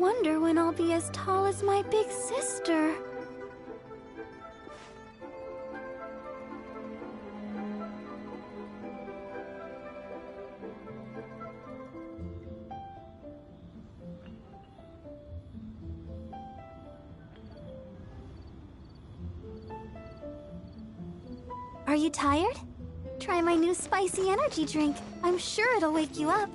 wonder when I'll be as tall as my big sister. Are you tired? Try my new spicy energy drink. I'm sure it'll wake you up.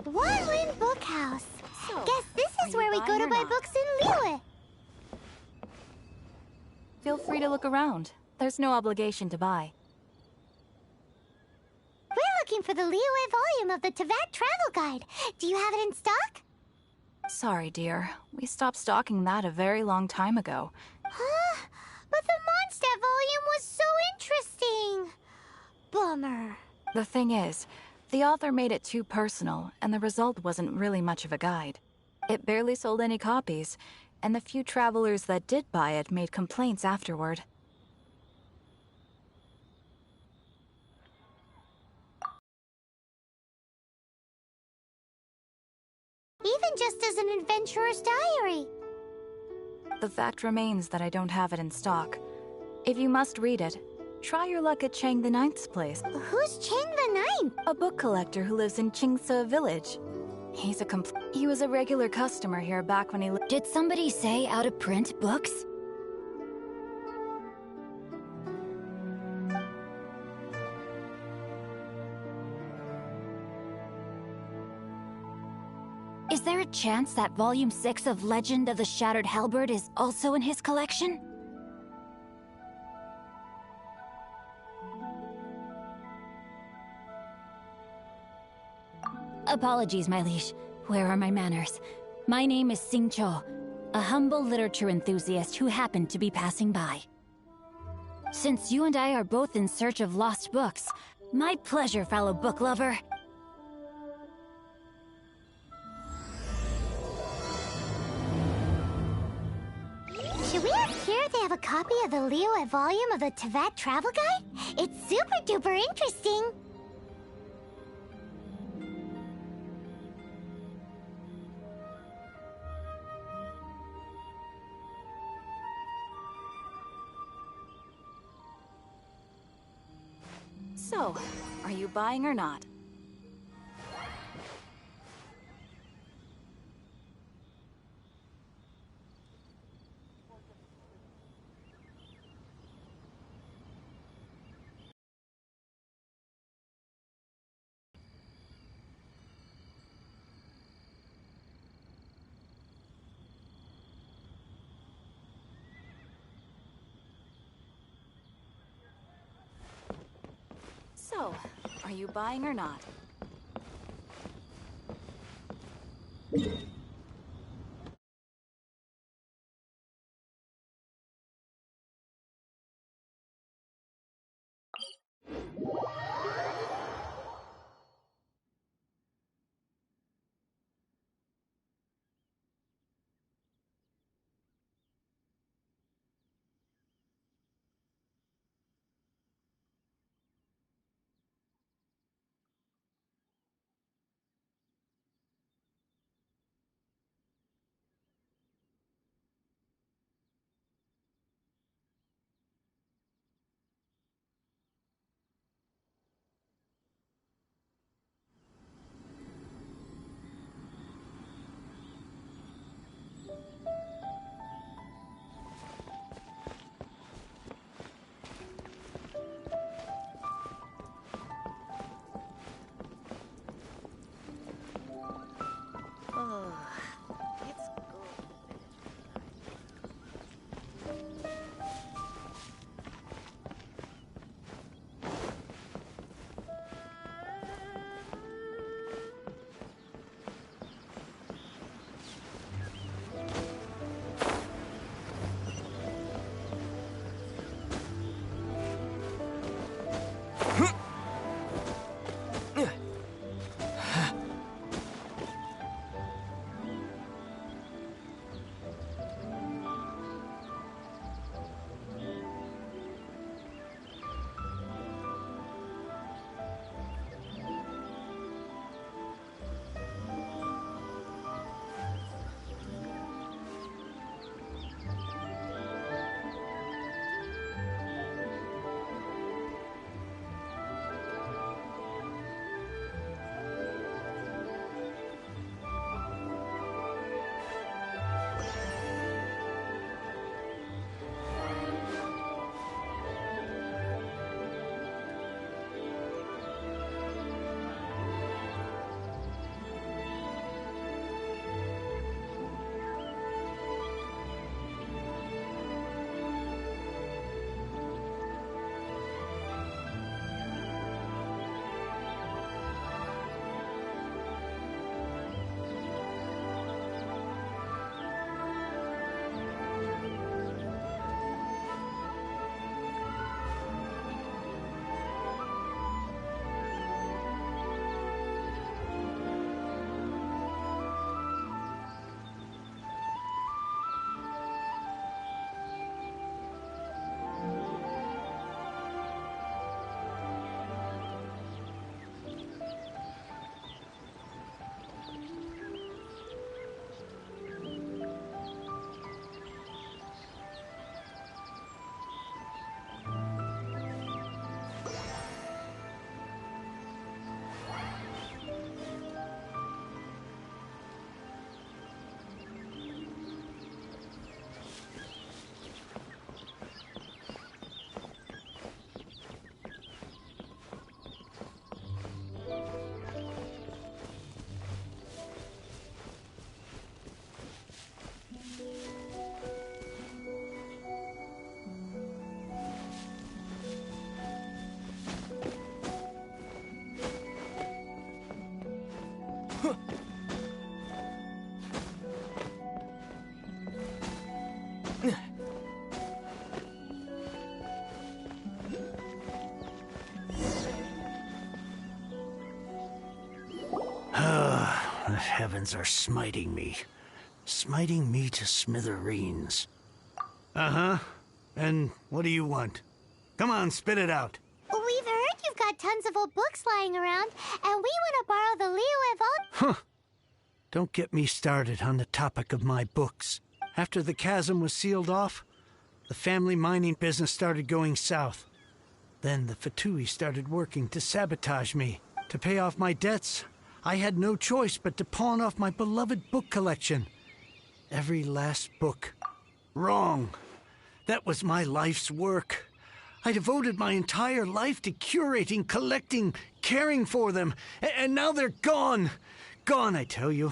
One Win Bookhouse. So, Guess this is where we go to buy books in Liyue. Feel free to look around. There's no obligation to buy. We're looking for the Liyue volume of the Teyvat Travel Guide. Do you have it in stock? Sorry, dear. We stopped stocking that a very long time ago. Huh? But the Mondstadt volume was so interesting. Bummer. The thing is, the author made it too personal, and the result wasn't really much of a guide. It barely sold any copies, and the few travelers that did buy it made complaints afterward. Even just as an adventurer's diary. The fact remains that I don't have it in stock. If you must read it, try your luck at Chang the Ninth's place. Who's Chang the Ninth? A book collector who lives in Qingse Village. He was a regular customer here back when he lived. Did somebody say out of print books? Is there a chance that Volume 6 of Legend of the Shattered Halberd is also in his collection? Apologies, my liege. Where are my manners? My name is Sing Cho, a humble literature enthusiast who happened to be passing by. Since you and I are both in search of lost books, my pleasure, fellow book lover. Should we ask here if they have a copy of the Liyue volume of the Teyvat Travel Guide? It's super duper interesting. So, are you buying or not? So, are you buying or not? The heavens are smiting me. Smiting me to smithereens. Uh-huh. And what do you want? Come on, spit it out. We've heard you've got tons of old books lying around, and we want to borrow the Leo Evolve. Huh. Don't get me started on the topic of my books. After the chasm was sealed off, the family mining business started going south. Then the Fatui started working to sabotage me. To pay off my debts, I had no choice but to pawn off my beloved book collection. Every last book. Wrong. That was my life's work. I devoted my entire life to curating, collecting, caring for them. And now they're gone. Gone, I tell you.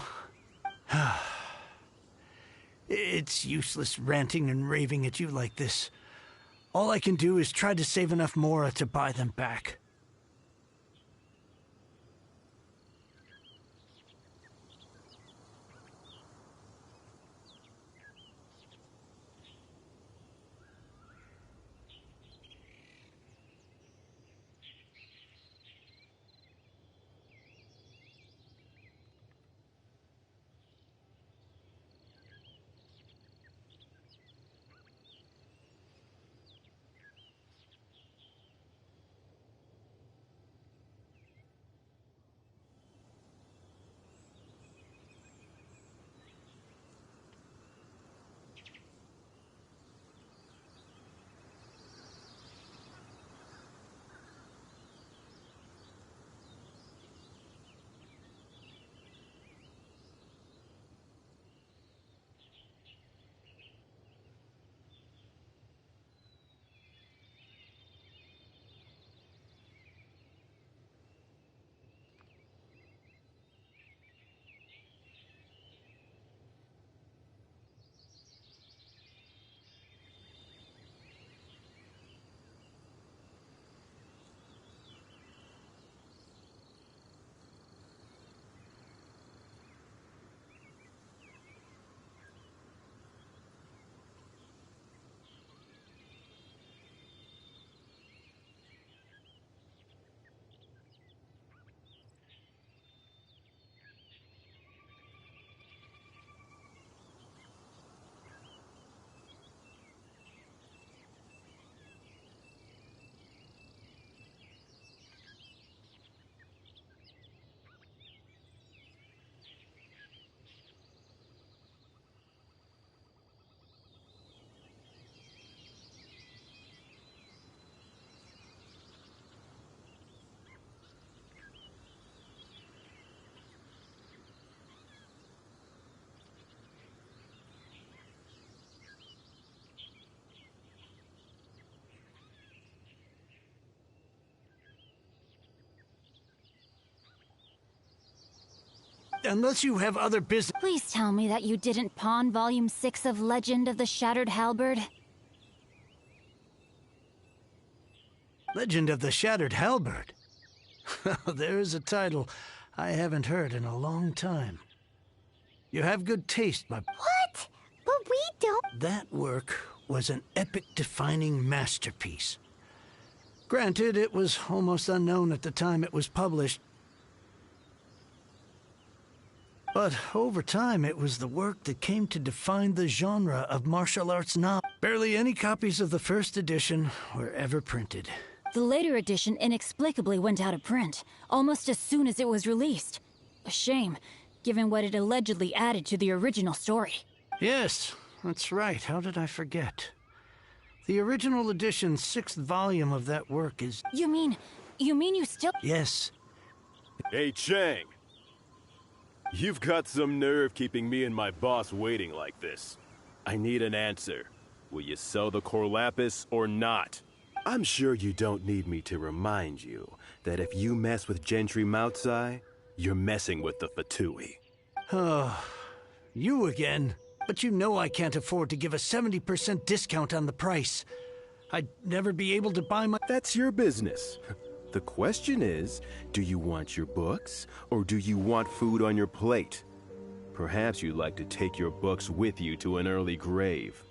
It's useless ranting and raving at you like this. All I can do is try to save enough Mora to buy them back. Unless you have other business... Please tell me that you didn't pawn Volume 6 of Legend of the Shattered Halberd. Legend of the Shattered Halberd? There's a title I haven't heard in a long time. You have good taste, my... What? But we don't... That work was an epic-defining masterpiece. Granted, it was almost unknown at the time it was published. But over time, it was the work that came to define the genre of martial arts novel. Barely any copies of the first edition were ever printed. The later edition inexplicably went out of print, almost as soon as it was released. A shame, given what it allegedly added to the original story. Yes, that's right. How did I forget? The original edition's 6th volume of that work is... You mean you still... Yes. Hey, Chang. You've got some nerve keeping me and my boss waiting like this. I need an answer. Will you sell the core lapis or not? I'm sure you don't need me to remind you that if you mess with Gentry Moutsai, you're messing with the Fatui. Oh, you again. But you know I can't afford to give a 70% discount on the price. I'd never be able to buy my... That's your business. The question is, do you want your books, or do you want food on your plate? Perhaps you'd like to take your books with you to an early grave.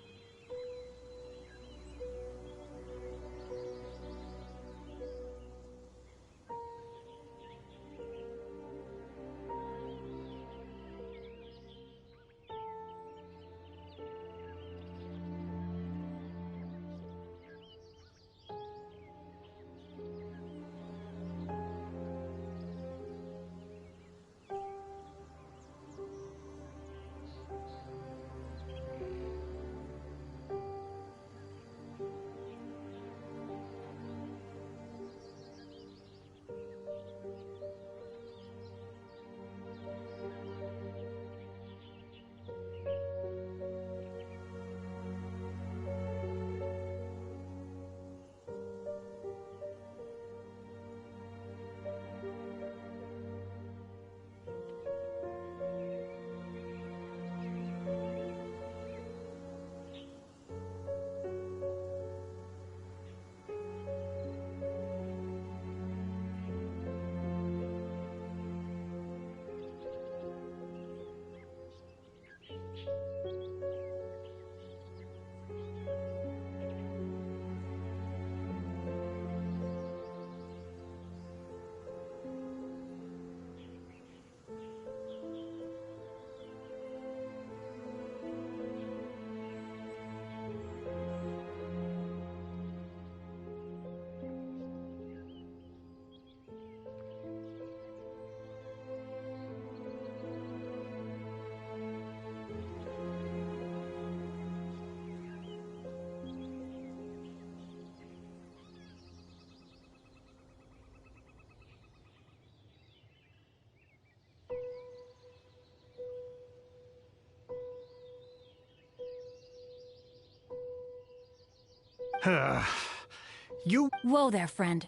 You... Whoa there, friend.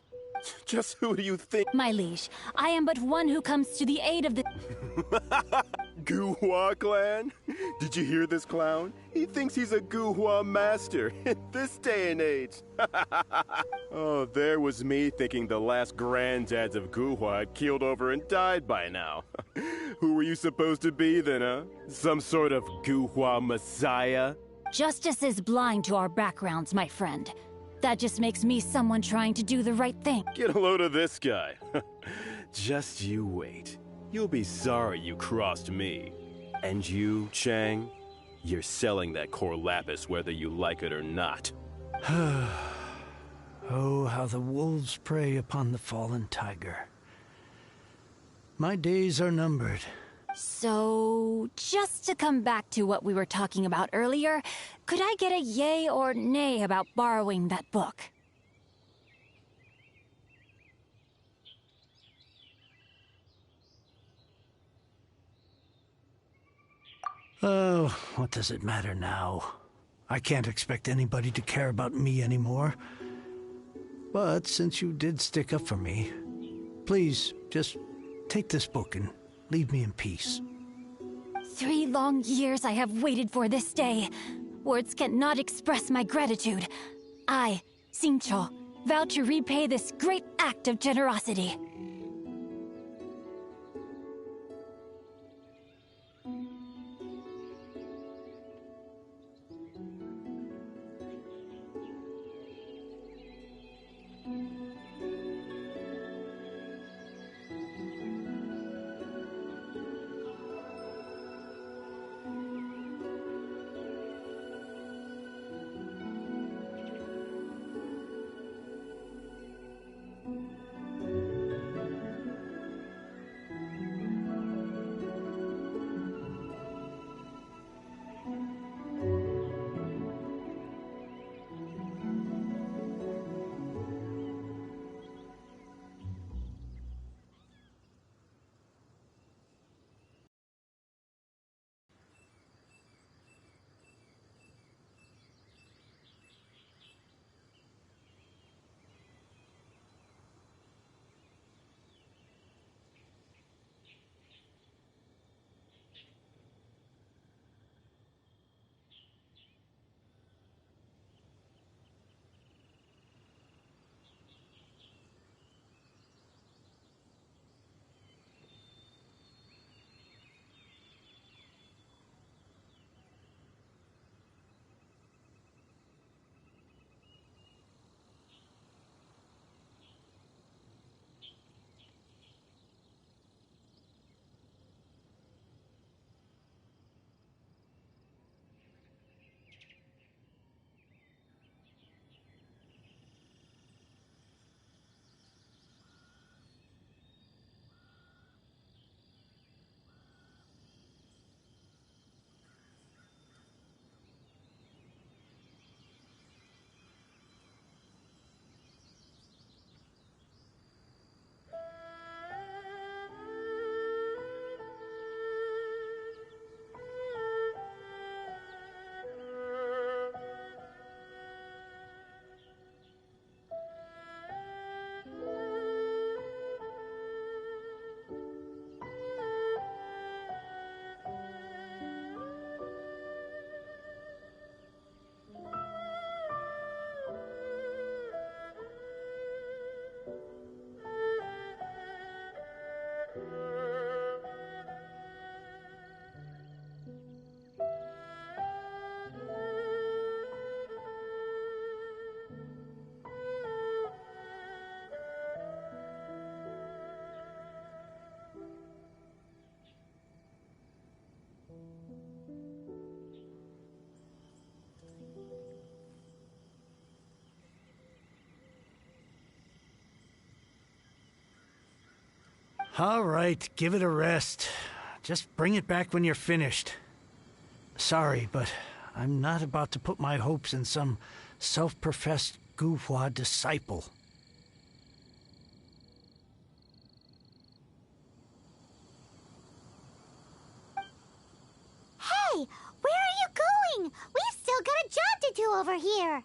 Just who do you think? My liege, I am but one who comes to the aid of the... Guhua clan? Did you hear this clown? He thinks he's a Guhua master in this day and age. Oh, there was me thinking the last granddads of Guhua had keeled over and died by now. Who were you supposed to be then, huh? Some sort of Guhua messiah? Justice is blind to our backgrounds, my friend. That just makes me someone trying to do the right thing. Get a load of this guy. Just you wait. You'll be sorry you crossed me. And you, Chang, you're selling that core lapis whether you like it or not. Oh, how the wolves prey upon the fallen tiger. My days are numbered. So, just to come back to what we were talking about earlier, could I get a yay or nay about borrowing that book? Oh, what does it matter now? I can't expect anybody to care about me anymore. But since you did stick up for me, please, just take this book and leave me in peace. 3 long years I have waited for this day. Words cannot express my gratitude. I, Xingqiu, vow to repay this great act of generosity. All right, give it a rest. Just bring it back when you're finished. Sorry, but I'm not about to put my hopes in some self-professed goofwad disciple. Hey, where are you going? We've still got a job to do over here.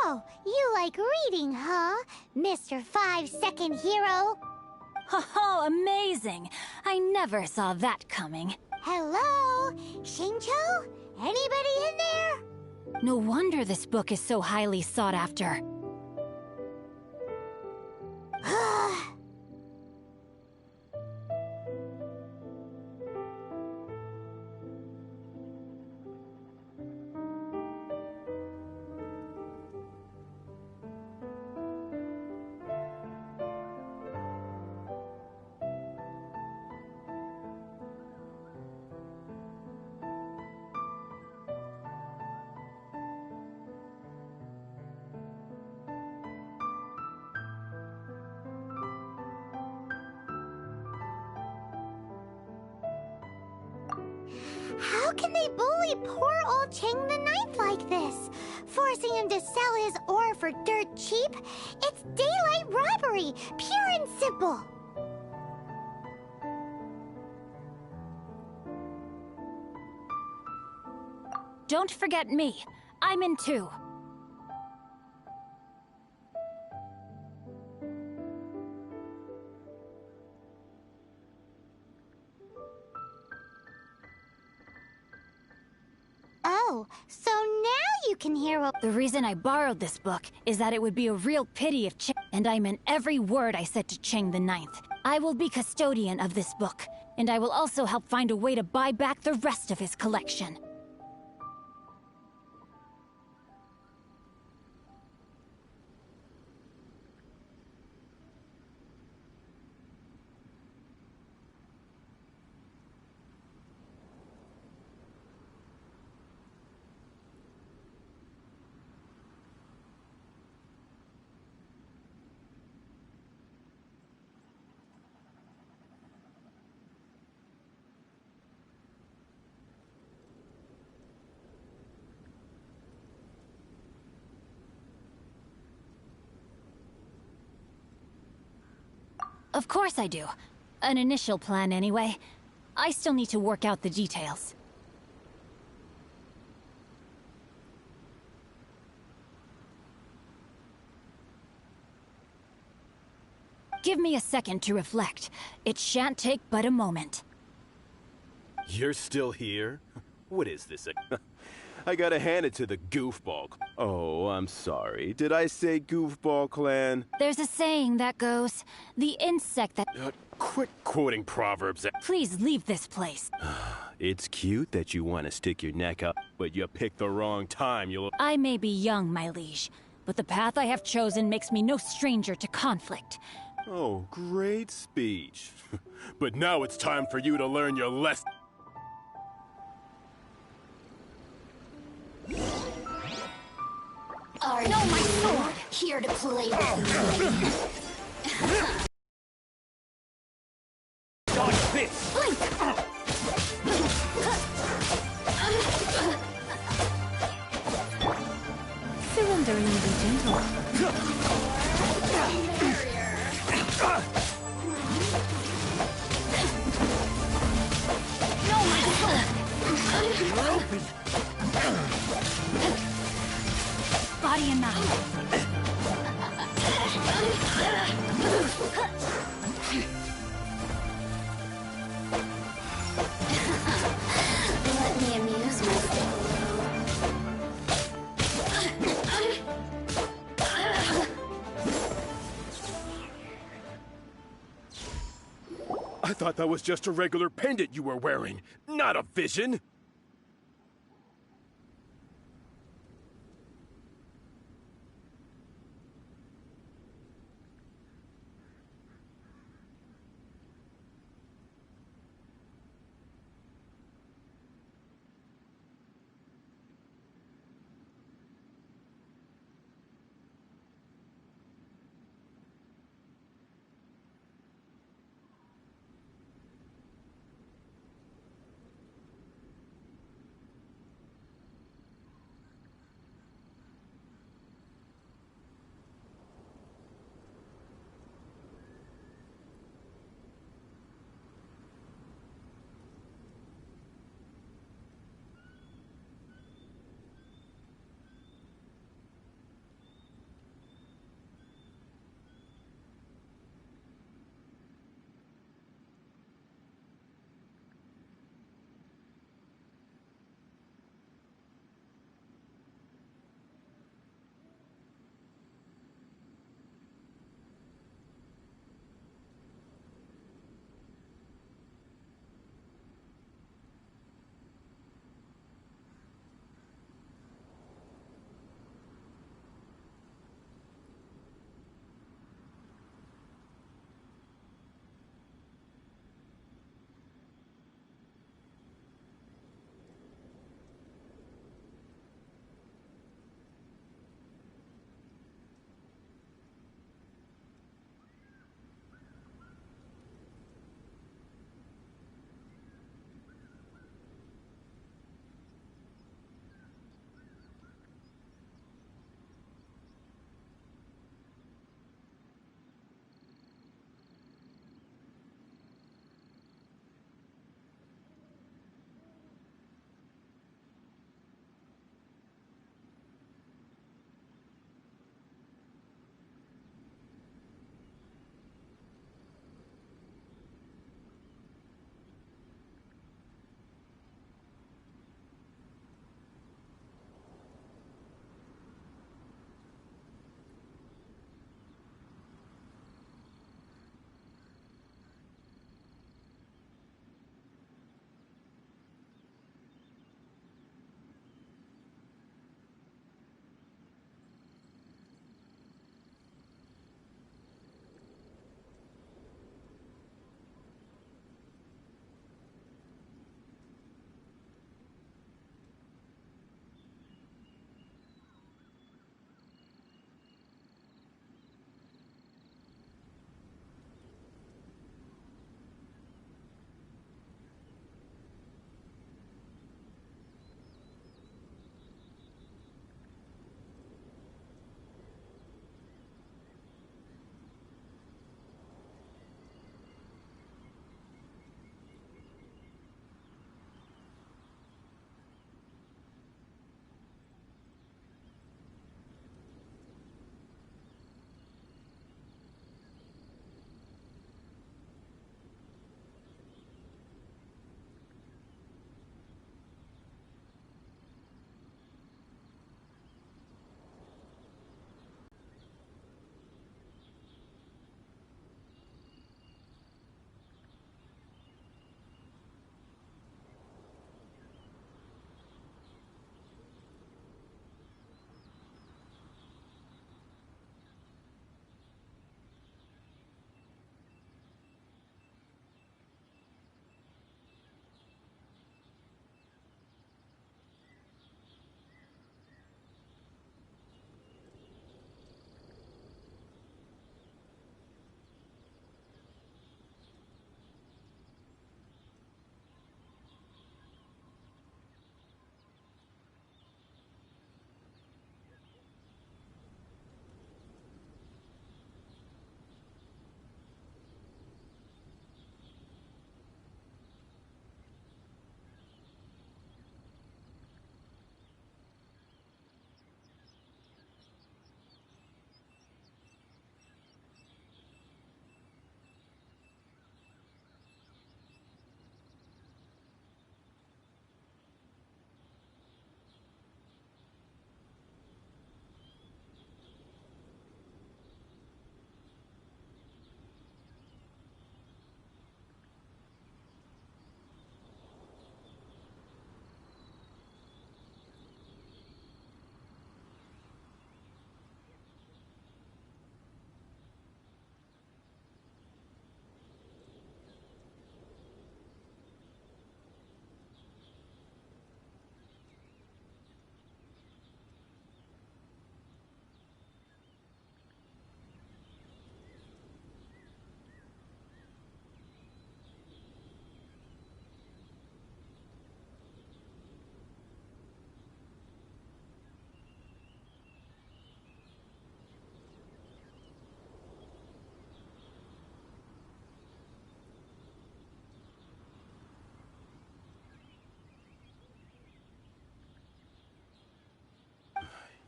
So, you like reading, huh, Mr. 5-second hero? Oh, amazing! I never saw that coming. Hello? Shincho? Anybody in there? No wonder this book is so highly sought after. How can they bully poor old Chang the Ninth like this? Forcing him to sell his ore for dirt cheap? It's daylight robbery, pure and simple. Don't forget me. I'm in too. Oh, so now you can hear what... The reason I borrowed this book is that it would be a real pity if and I meant every word I said to Chang the Ninth. I will be custodian of this book, and I will also help find a way to buy back the rest of his collection. Of course I do. An initial plan, anyway. I still need to work out the details. Give me a second to reflect. It shan't take but a moment. You're still here? What is this? I gotta hand it to the goofball. Oh, I'm sorry. Did I say goofball clan? There's a saying that goes, the insect that... Quit quoting proverbs. Please leave this place. It's cute that you want to stick your neck up, but you picked the wrong time. I may be young, my liege, but the path I have chosen makes me no stranger to conflict. Oh, great speech. But now it's time for you to learn your lesson. Are no, my sword! Here to play with Dodge this! Surrendering be gentle. No, my sword! You're open. Body and mind. Let me amuse myself. I thought that was just a regular pendant you were wearing, not a vision!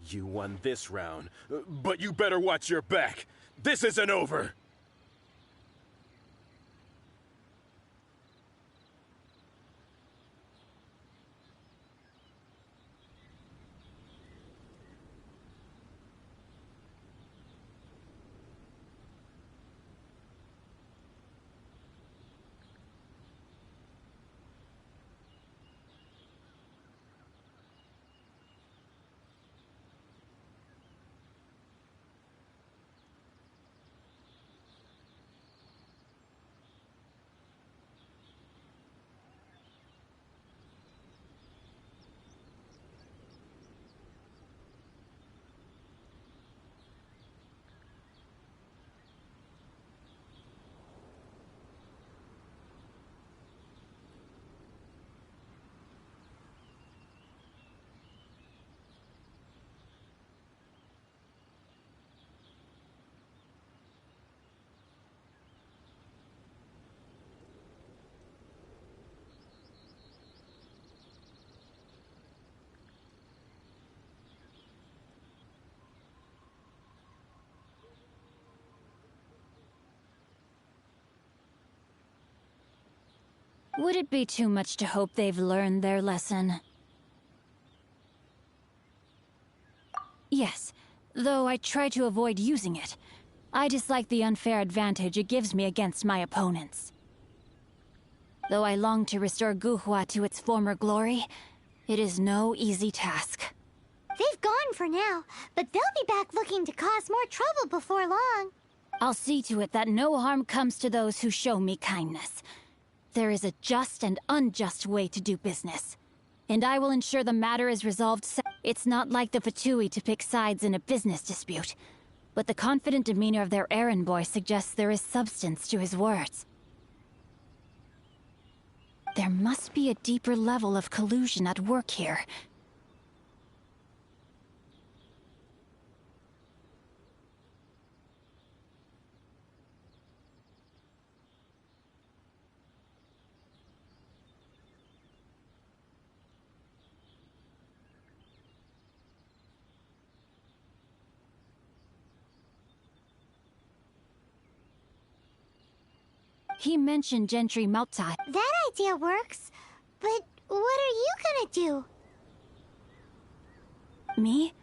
You won this round, but you better watch your back. This isn't over. Would it be too much to hope they've learned their lesson? Yes, though I try to avoid using it. I dislike the unfair advantage it gives me against my opponents. Though I long to restore Guhua to its former glory, it is no easy task. They've gone for now, but they'll be back looking to cause more trouble before long. I'll see to it that no harm comes to those who show me kindness. There is a just and unjust way to do business, and I will ensure the matter is resolved. It's not like the Fatui to pick sides in a business dispute, but the confident demeanor of their errand boy suggests there is substance to his words. There must be a deeper level of collusion at work here. He mentioned Gentry Mauta. That idea works, but what are you gonna do? Me?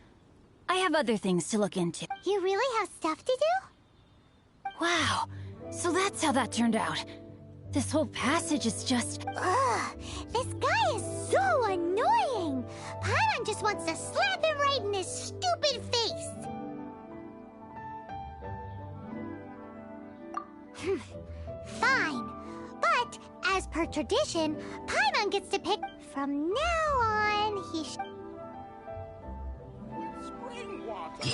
I have other things to look into. You really have stuff to do? Wow, so that's how that turned out. This whole passage is just... Ugh, this guy is so annoying! Paimon just wants to slap him right in his stupid face! Fine, but as per tradition, Paimon gets to pick. From now on, he Spring water.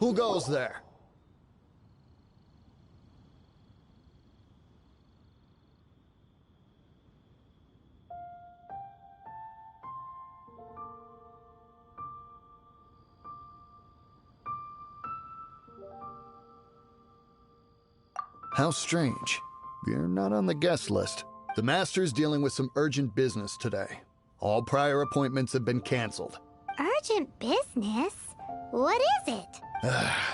Who goes there? How strange. You're not on the guest list. The Master's dealing with some urgent business today. All prior appointments have been canceled. Urgent business? What is it?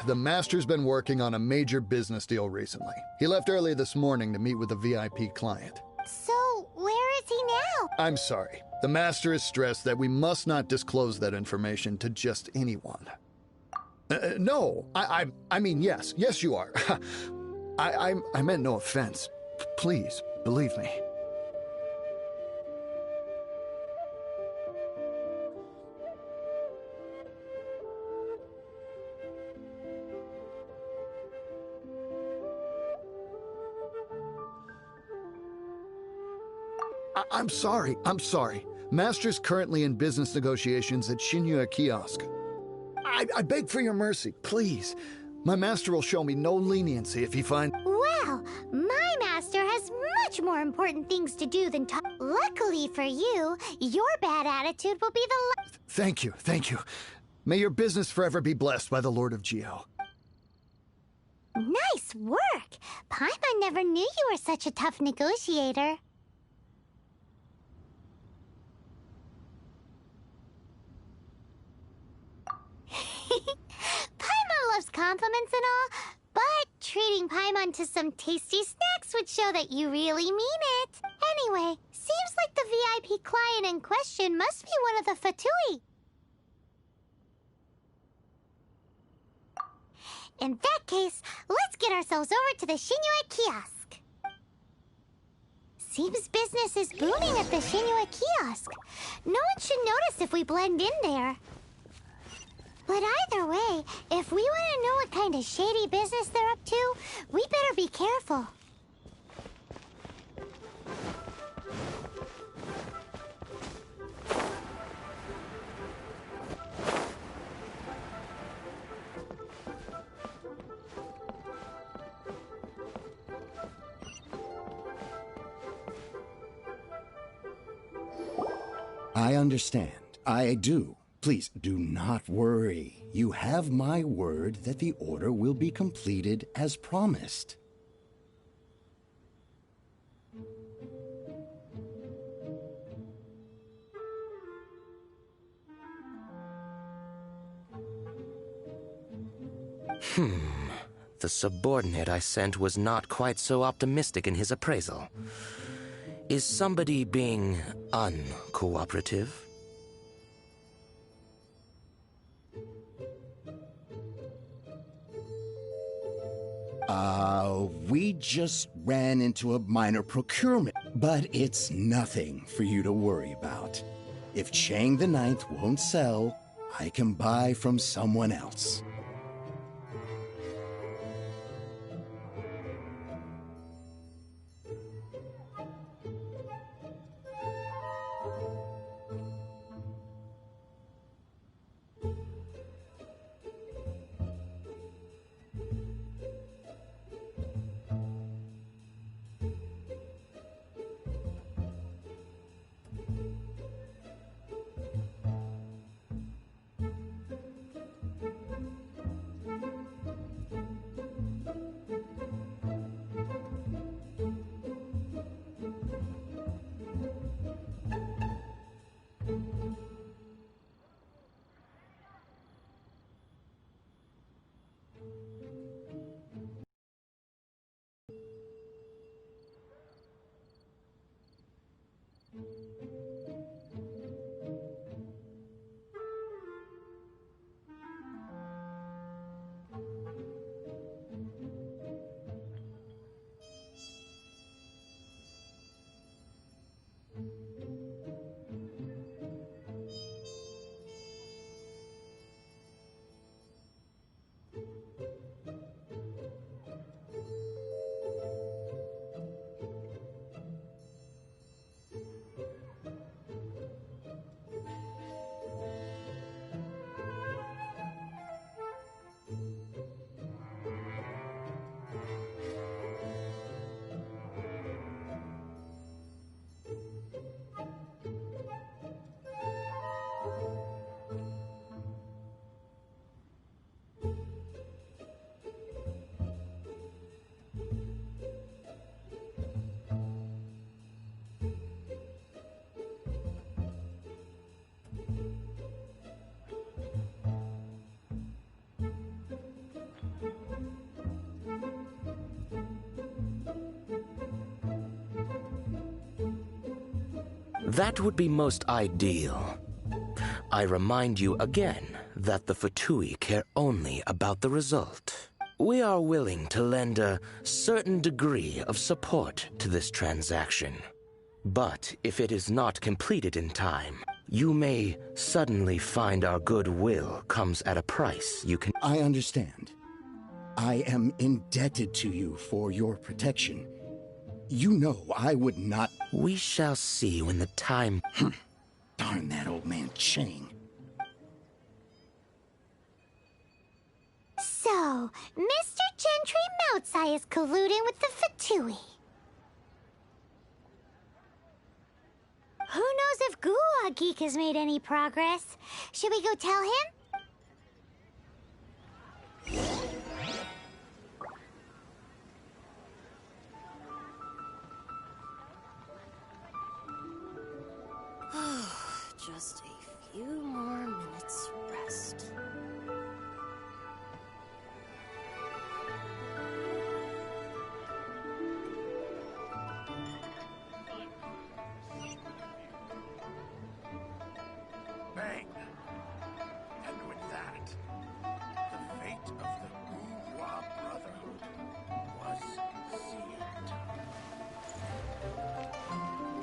The Master's been working on a major business deal recently. He left early this morning to meet with a VIP client. So, where is he now? I'm sorry. The Master is stressed that we must not disclose that information to just anyone. No, I mean, yes. Yes, you are. I meant no offense. Please, believe me. I'm sorry. Master's currently in business negotiations at Shinya Kiosk. I beg for your mercy, please. My master will show me no leniency if he finds... Well, my master has much more important things to do than talk. Luckily for you, your bad attitude will be the... Thank you. May your business forever be blessed by the Lord of Geo. Nice work! Paimon never knew you were such a tough negotiator. Paimon loves compliments and all, but treating Paimon to some tasty snacks would show that you really mean it. Anyway, seems like the VIP client in question must be one of the Fatui. In that case, let's get ourselves over to the Shinua Kiosk. Seems business is booming at the Shinua Kiosk. No one should notice if we blend in there. But either way, if we want to know what kind of shady business they're up to, we better be careful. I understand. I do. Please, do not worry. You have my word that the order will be completed as promised. The subordinate I sent was not quite so optimistic in his appraisal. Is somebody being uncooperative? We just ran into a minor procurement, but it's nothing for you to worry about. If Chang the Ninth won't sell, I can buy from someone else. That would be most ideal. I remind you again that the Fatui care only about the result. We are willing to lend a certain degree of support to this transaction. But if it is not completed in time, you may suddenly find our goodwill comes at a price you can... I understand. I am indebted to you for your protection. You know I would not... We shall see when the time... Darn that old man Chang. So, Mr. Gentry Moutsai is colluding with the Fatui. Who knows if Gua Geek has made any progress? Should we go tell him? Just a few more minutes rest. Bang! And with that, the fate of the Gua Brotherhood was sealed. Bang!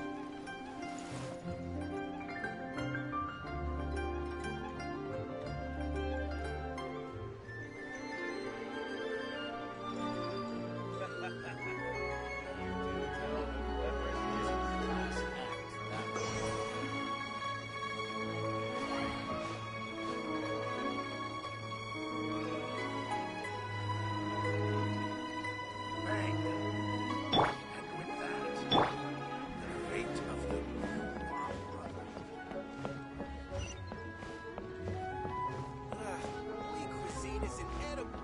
And with that, the fate of the Gua Brotherhood. Holy cuisine is inedible.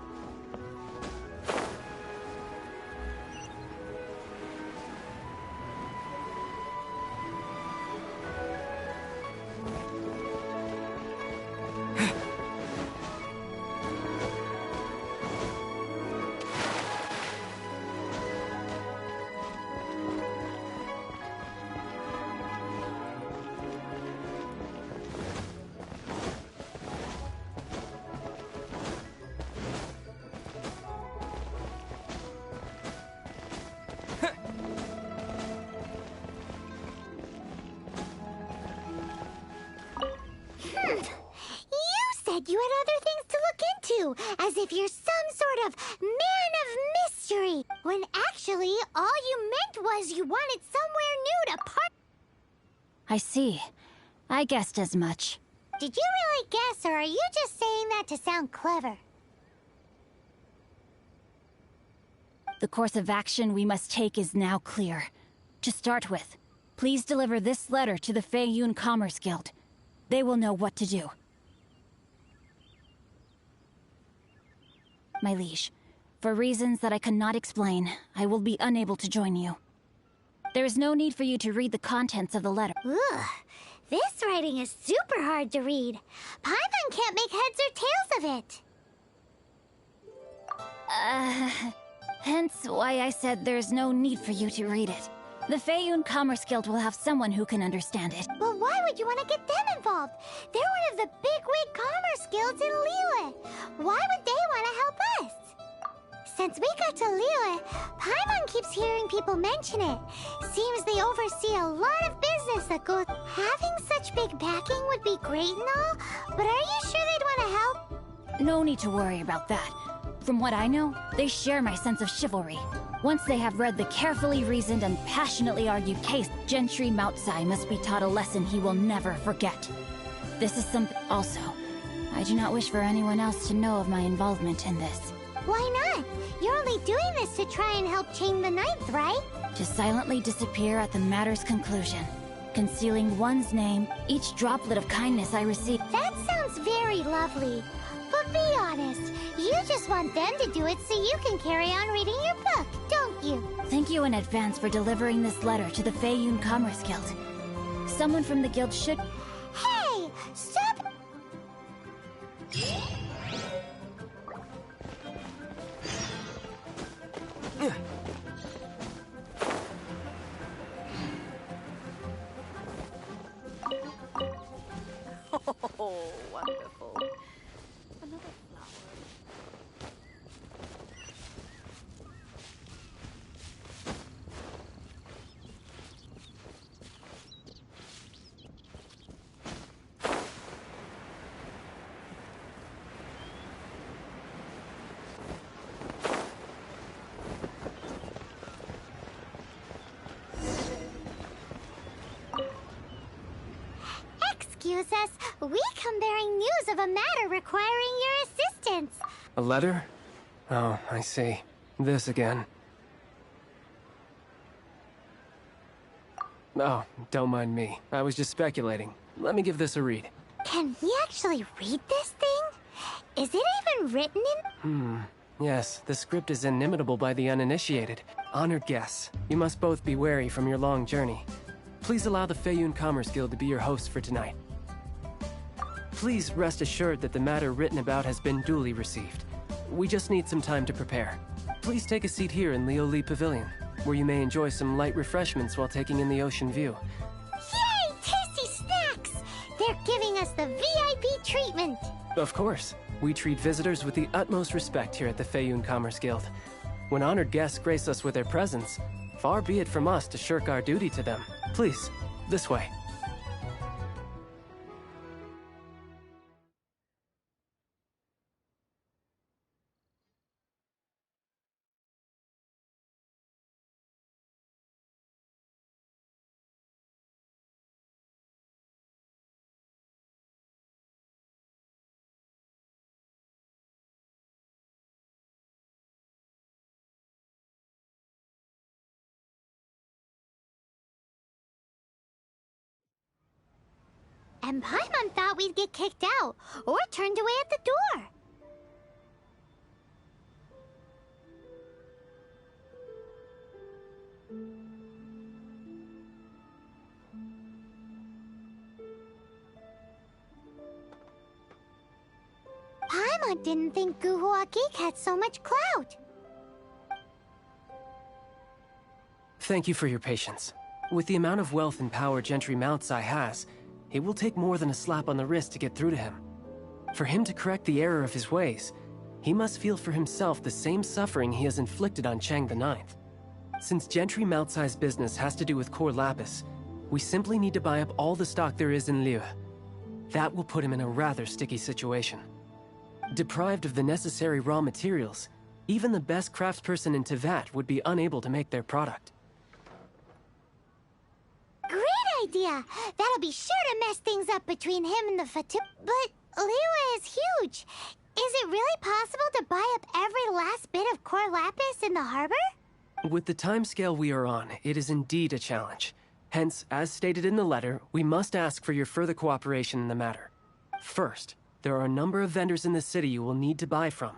You said you had other things to look into, as if you're some sort of man of mystery, when actually all you meant was you wanted somewhere new to park. I see. I guessed as much. Did you really guess, or are you just saying that to sound clever? The course of action we must take is now clear. To start with, please deliver this letter to the Feiyun Commerce Guild. They will know what to do. My liege, for reasons that I cannot explain, I will be unable to join you. There is no need for you to read the contents of the letter. Ugh, this writing is super hard to read. Paimon can't make heads or tails of it. Hence why I said there's no need for you to read it. The Feiyun Commerce Guild will have someone who can understand it. But why would you want to get them involved? They're one of the bigwig commerce guilds in Liyue. Why would they want to help us? Since we got to Liyue, Paimon keeps hearing people mention it. Seems they oversee a lot of business that goes... Having such big backing would be great and all, but are you sure they'd want to help? No need to worry about that. From what I know, they share my sense of chivalry. Once they have read the carefully reasoned and passionately argued case, Gentry Moutsai must be taught a lesson he will never forget. This is something... Also, I do not wish for anyone else to know of my involvement in this. Why not? You're only doing this to try and help Chang the Ninth, right? To silently disappear at the matter's conclusion, concealing one's name, each droplet of kindness I receive. That sounds very lovely. But be honest, you just want them to do it so you can carry on reading your book, don't you? Thank you in advance for delivering this letter to the Feiyun Commerce Guild. Someone from the guild should... Hey! Stop! excuse us. We come bearing news of a matter requiring your assistance. A letter? Oh, I see. This again. Oh, don't mind me. I was just speculating. Let me give this a read. Can we actually read this thing? Is it even written in... Yes, the script is inimitable by the uninitiated. Honored guests, you must both be wary from your long journey. Please allow the Feiyun Commerce Guild to be your host for tonight. Please rest assured that the matter written about has been duly received. We just need some time to prepare. Please take a seat here in Leo Lee Pavilion, where you may enjoy some light refreshments while taking in the ocean view. Yay! Tasty snacks! They're giving us the VIP treatment. Of course. We treat visitors with the utmost respect here at the Feiyun Commerce Guild. When honored guests grace us with their presence, far be it from us to shirk our duty to them. Please, this way. And Paimon thought we'd get kicked out, or turned away at the door. Paimon didn't think Guhua Geek had so much clout. Thank you for your patience. With the amount of wealth and power Gentry Moutsai has, it will take more than a slap on the wrist to get through to him. For him to correct the error of his ways, he must feel for himself the same suffering he has inflicted on Chang the Ninth. Since Gentry Moutsai's business has to do with core lapis, we simply need to buy up all the stock there is in Liyue. That will put him in a rather sticky situation. Deprived of the necessary raw materials, even the best craftsperson in Tevat would be unable to make their product. Great idea! That'll be sure to mess things up between him and the Fatu. But Liyue is huge. Is it really possible to buy up every last bit of core lapis in the harbor? With the timescale we are on, it is indeed a challenge. Hence, as stated in the letter, we must ask for your further cooperation in the matter. First, there are a number of vendors in the city you will need to buy from.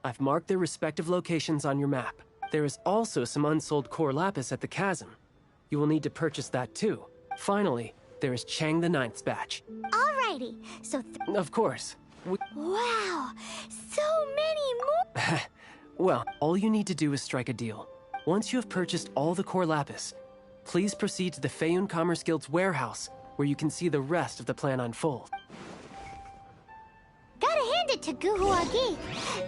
I've marked their respective locations on your map. There is also some unsold core lapis at the chasm. You will need to purchase that too. Finally, there is Chang the Ninth's batch. Alrighty, so Of course. wow, so many more. Well, all you need to do is strike a deal. Once you have purchased all the core lapis, please proceed to the Feiyun Commerce Guild's warehouse, where you can see the rest of the plan unfold. Gotta hand it to Guhua Geek.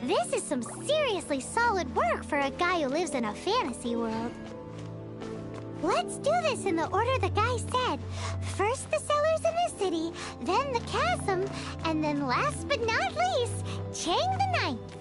This is some seriously solid work for a guy who lives in a fantasy world. Let's do this in the order the guy said. First the sellers in the city, then the chasm, and then last but not least, Chang the Ninth.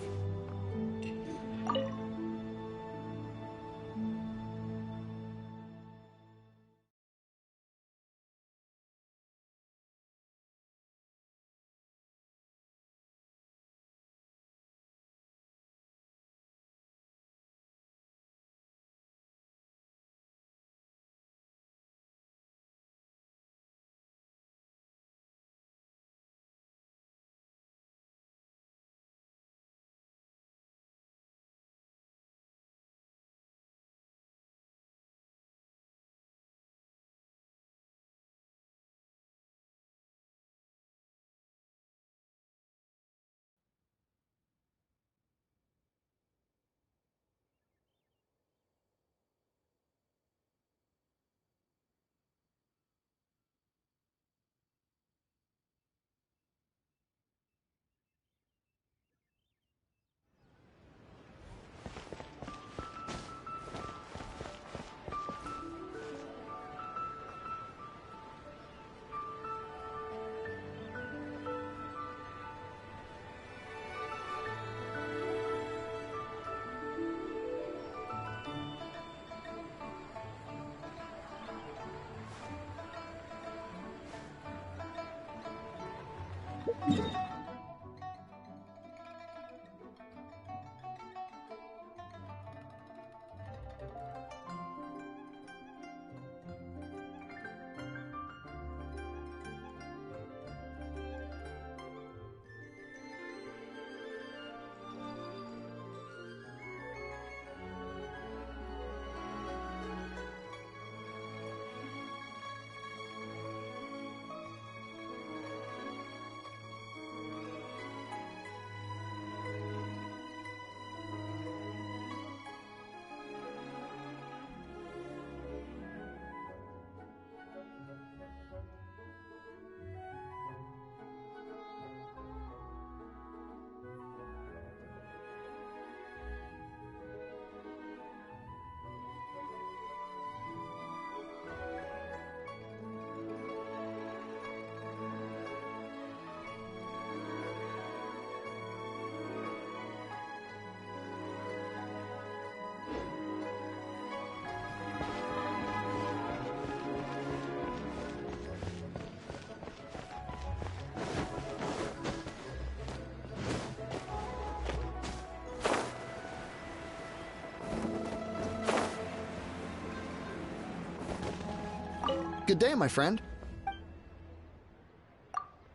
Good day, my friend.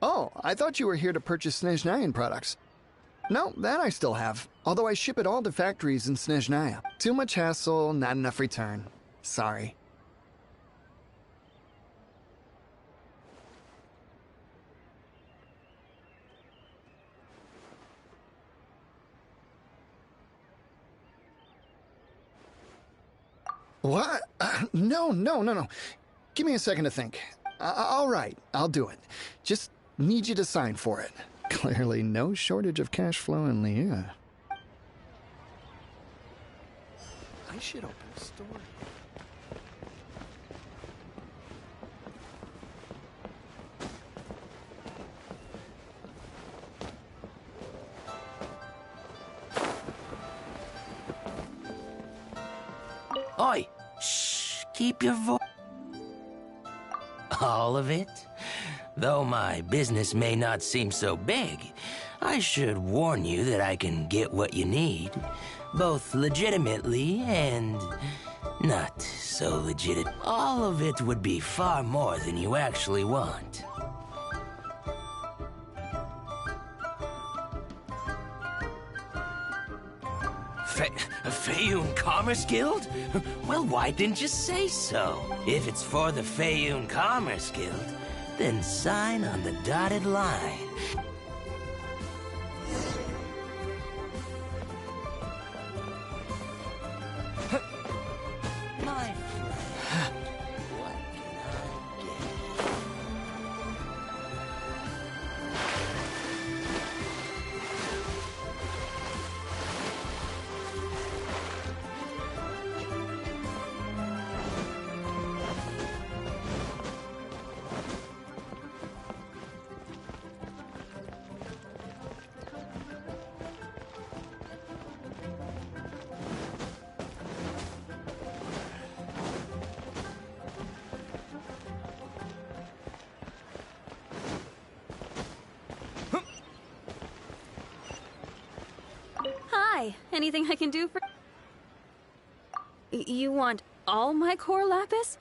Oh, I thought you were here to purchase Snezhnayan products. No, that I still have, although I ship it all to factories in Snezhnaya. Too much hassle, not enough return. Sorry. What? No. Give me a second to think. All right, I'll do it. Just need you to sign for it. Clearly no shortage of cash flow in Liyue. I should open a store. Oi! Shh! Keep your voice. All of it? Though my business may not seem so big, I should warn you that I can get what you need, both legitimately and not so legit. All of it would be far more than you actually want. Feiyun Commerce Guild? Well, why didn't you say so? If it's for the Feiyun Commerce Guild, then sign on the dotted line. My friend, what can I get? Hi, anything I can do for... You want all my core lapis?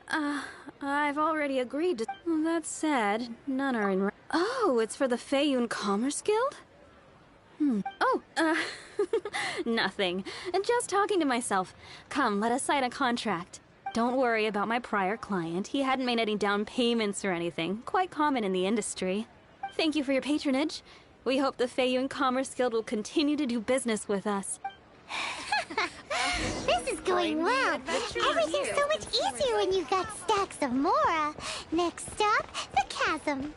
I've already agreed to... Well, that said, none are in... Oh, it's for the Feiyun Commerce Guild? Oh, nothing. Just talking to myself. Come, let us sign a contract. Don't worry about my prior client. He hadn't made any down payments or anything. Quite common in the industry. Thank you for your patronage. We hope the Feiyun Commerce Guild will continue to do business with us. This is going well. Everything's so much easier when you've got stacks of Mora. Next stop, the chasm.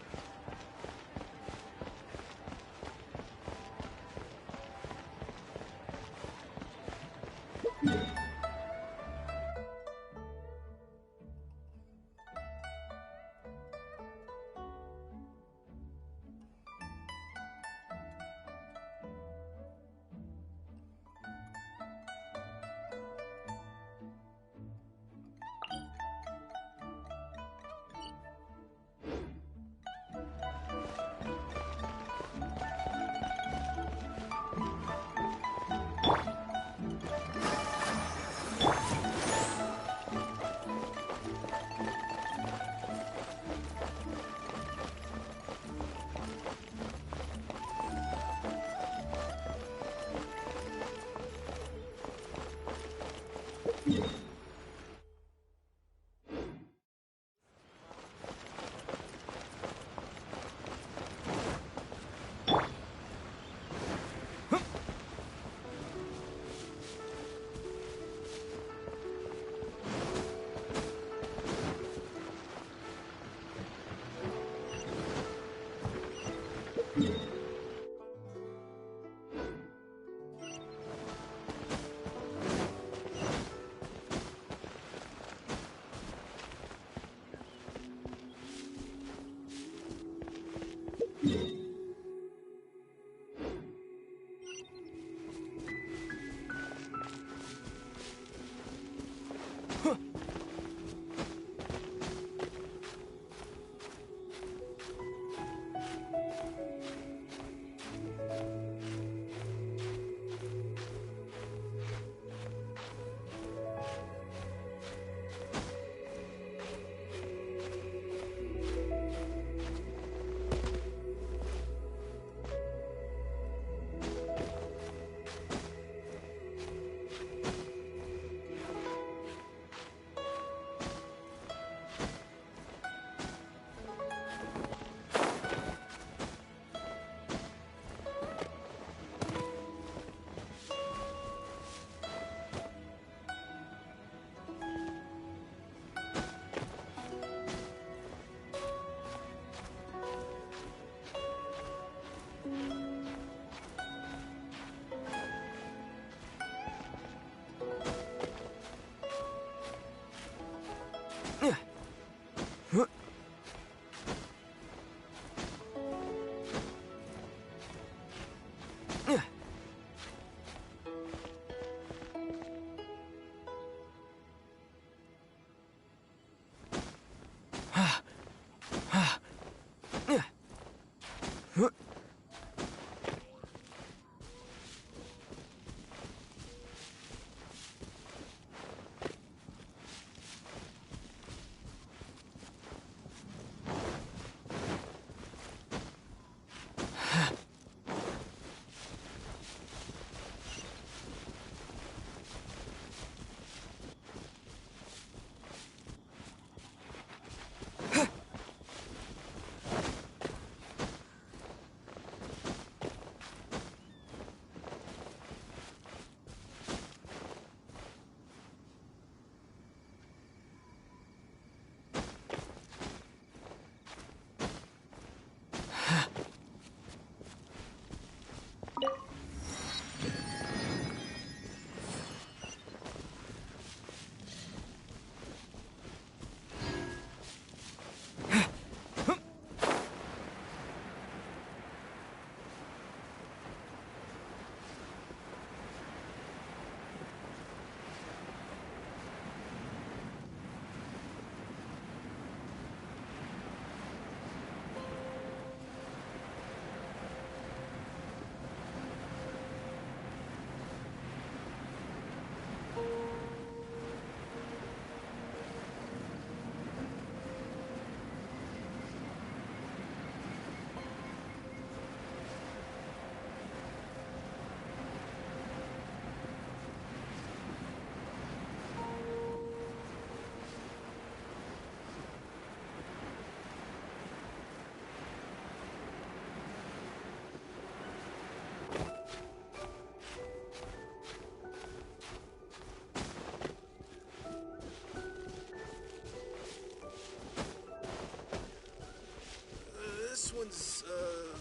one's,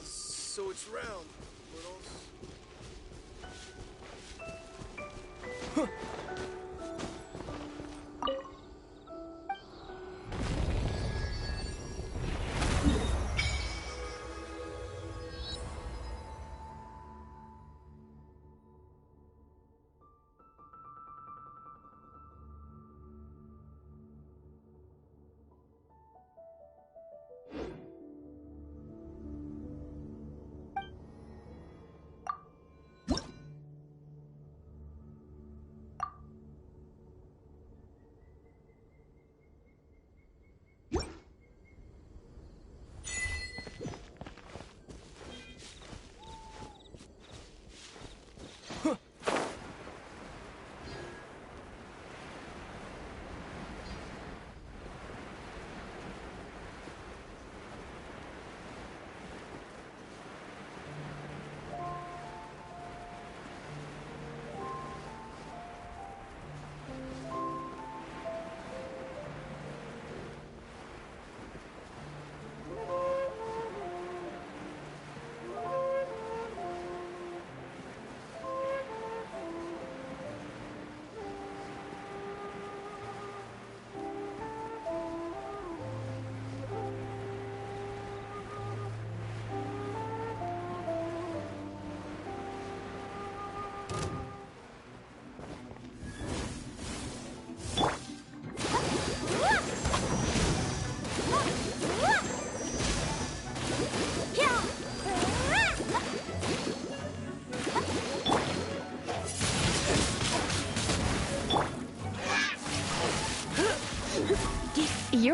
so it's round, Littles.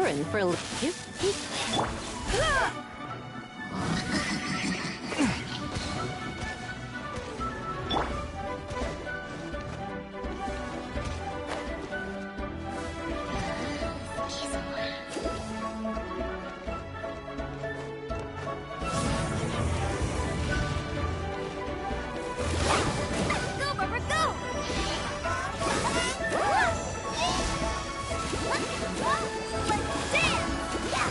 in for a you. Go, Barbara, go! Let's dance! Yeah!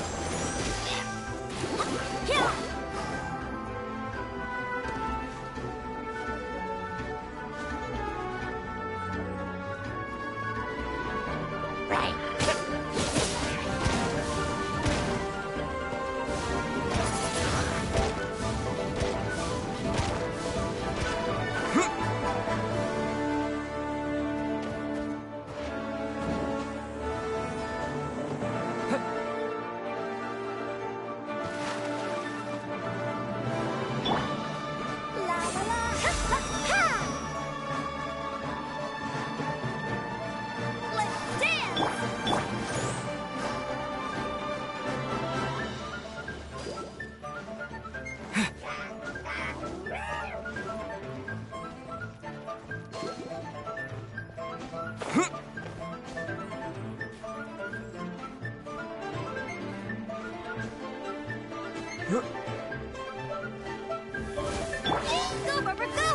Go, Barbara, go!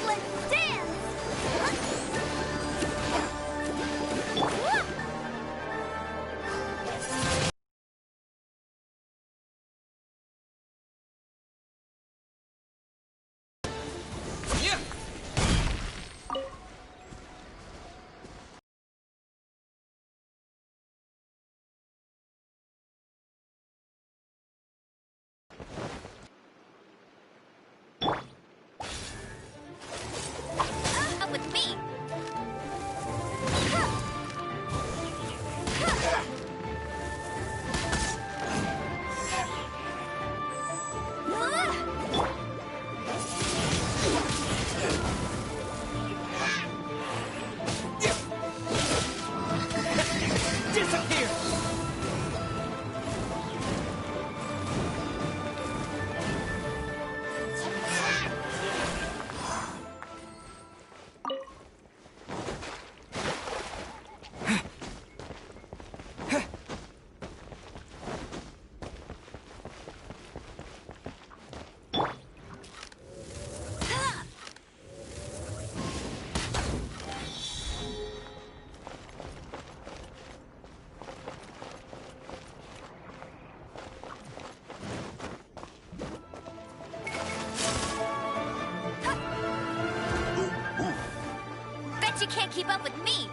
Let's dance! Up with me! Disappear! Bet you can't keep up with me!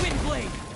Windblade!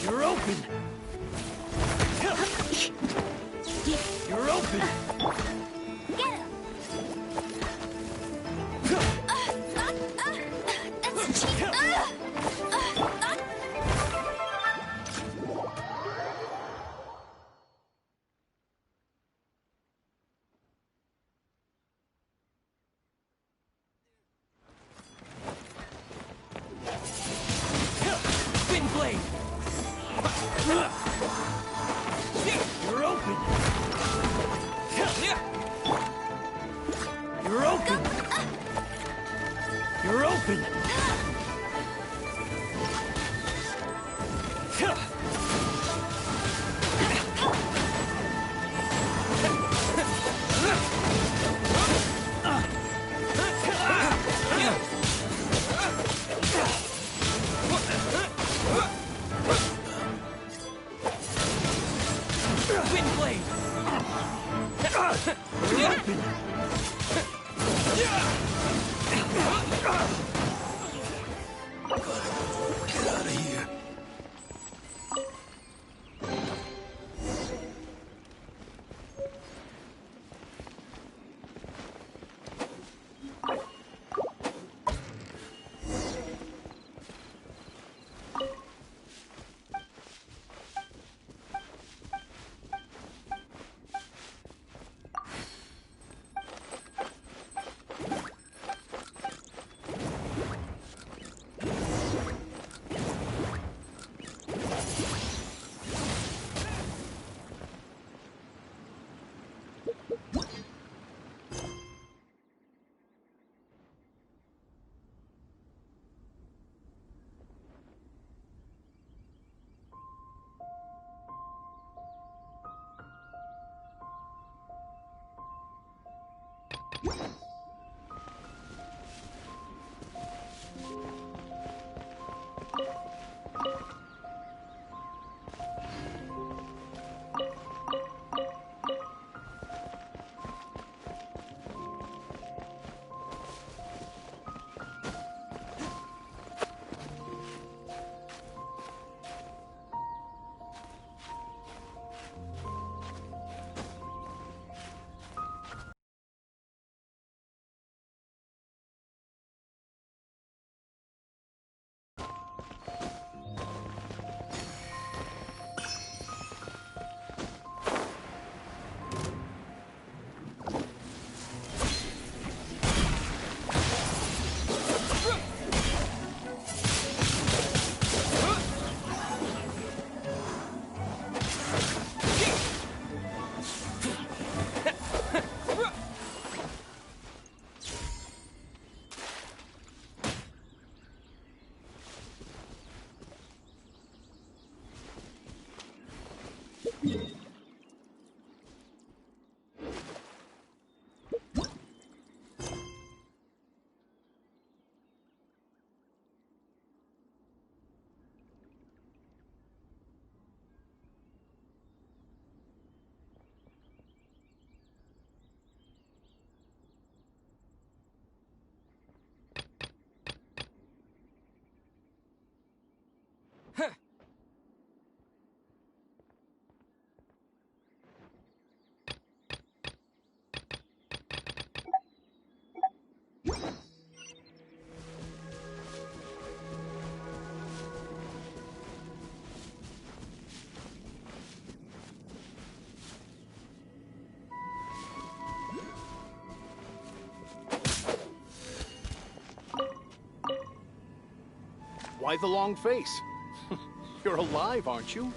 You're open! You're open! Get him! That's cheap! Wind blade! You're open! You're open! You're open! Wind blade! You're open! Get out of here. Why the long face? You're alive, aren't you?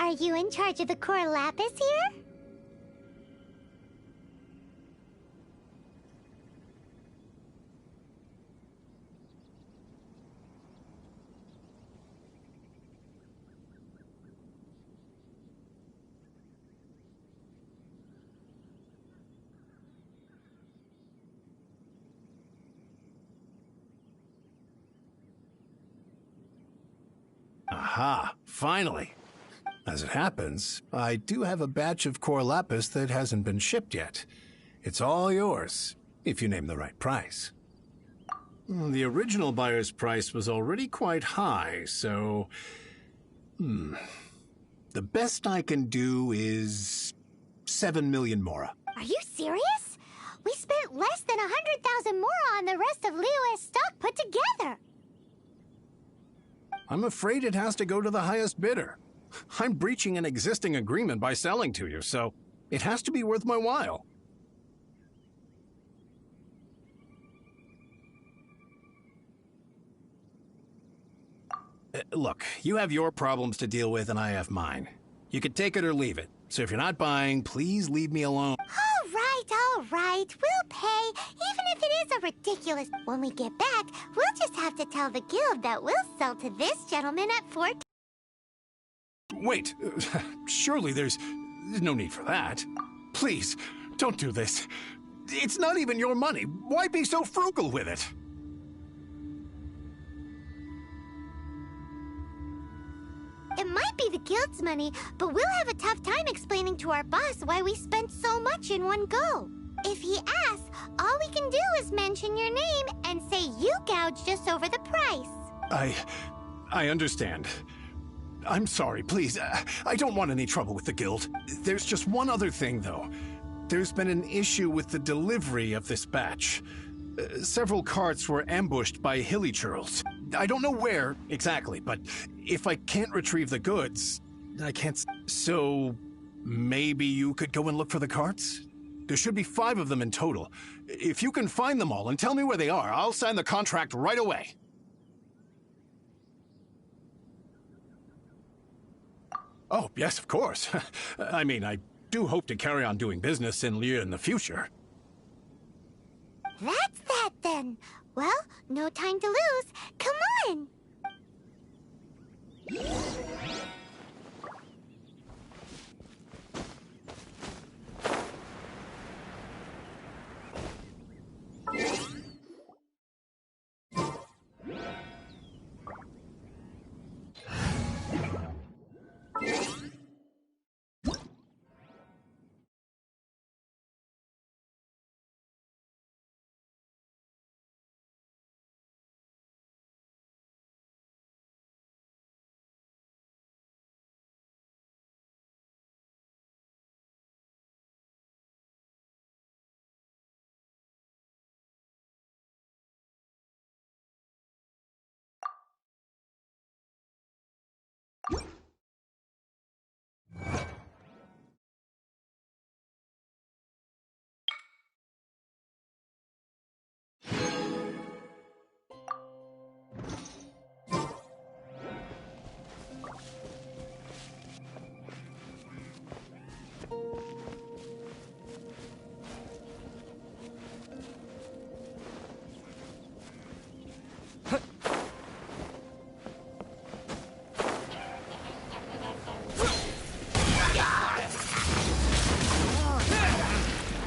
Are you in charge of the core lapis here? Aha, finally. As it happens, I do have a batch of core lapis that hasn't been shipped yet. It's all yours, if you name the right price. The original buyer's price was already quite high, so... The best I can do is 7 million mora. Are you serious? We spent less than 100,000 mora on the rest of Liyue's stock put together. I'm afraid it has to go to the highest bidder. I'm breaching an existing agreement by selling to you, so it has to be worth my while. Look, you have your problems to deal with and I have mine. You can take it or leave it. So if you're not buying, please leave me alone. All right. We'll pay, even if it is a ridiculous... When we get back, we'll just have to tell the guild that we'll sell to this gentleman at 4... Wait, surely there's no need for that. Please, don't do this. It's not even your money. Why be so frugal with it? It might be the guild's money, but we'll have a tough time explaining to our boss why we spent so much in one go. If he asks, all we can do is mention your name and say you gouged us over the price. I understand. I'm sorry, please. I don't want any trouble with the guild. There's just one other thing, though. There's been an issue with the delivery of this batch. Several carts were ambushed by hilly churls. I don't know where exactly, but if I can't retrieve the goods, I can't... So, maybe you could go and look for the carts? There should be 5 of them in total. If you can find them all and tell me where they are, I'll sign the contract right away. Oh, yes, of course. I mean, I do hope to carry on doing business in Liyue in the future. That's that, then. Well, no time to lose. Come on!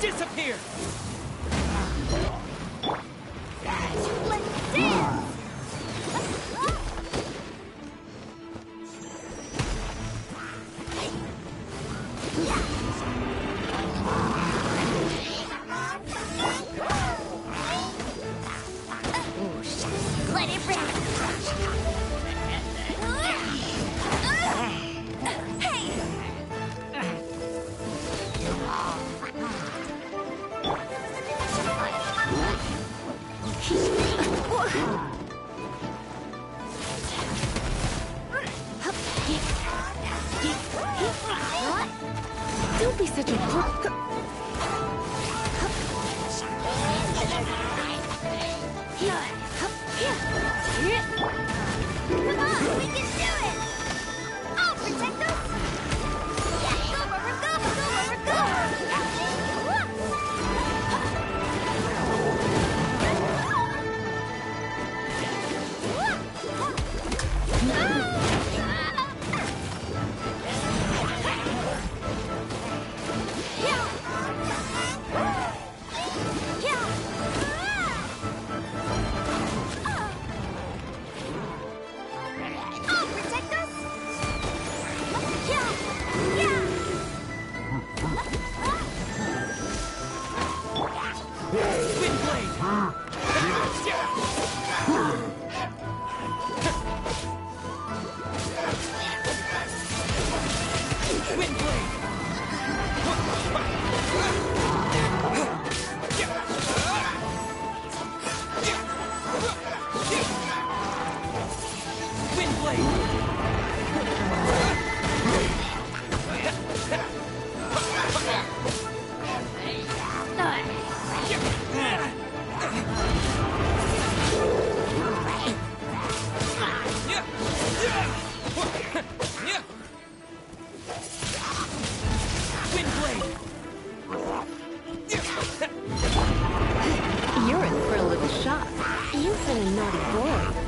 Disappear! Let's dance! Let it rip! Hey! Don't be such a hook. Come on, we can do it! I'll protect us! You're in for a little shock. You've been a naughty boy.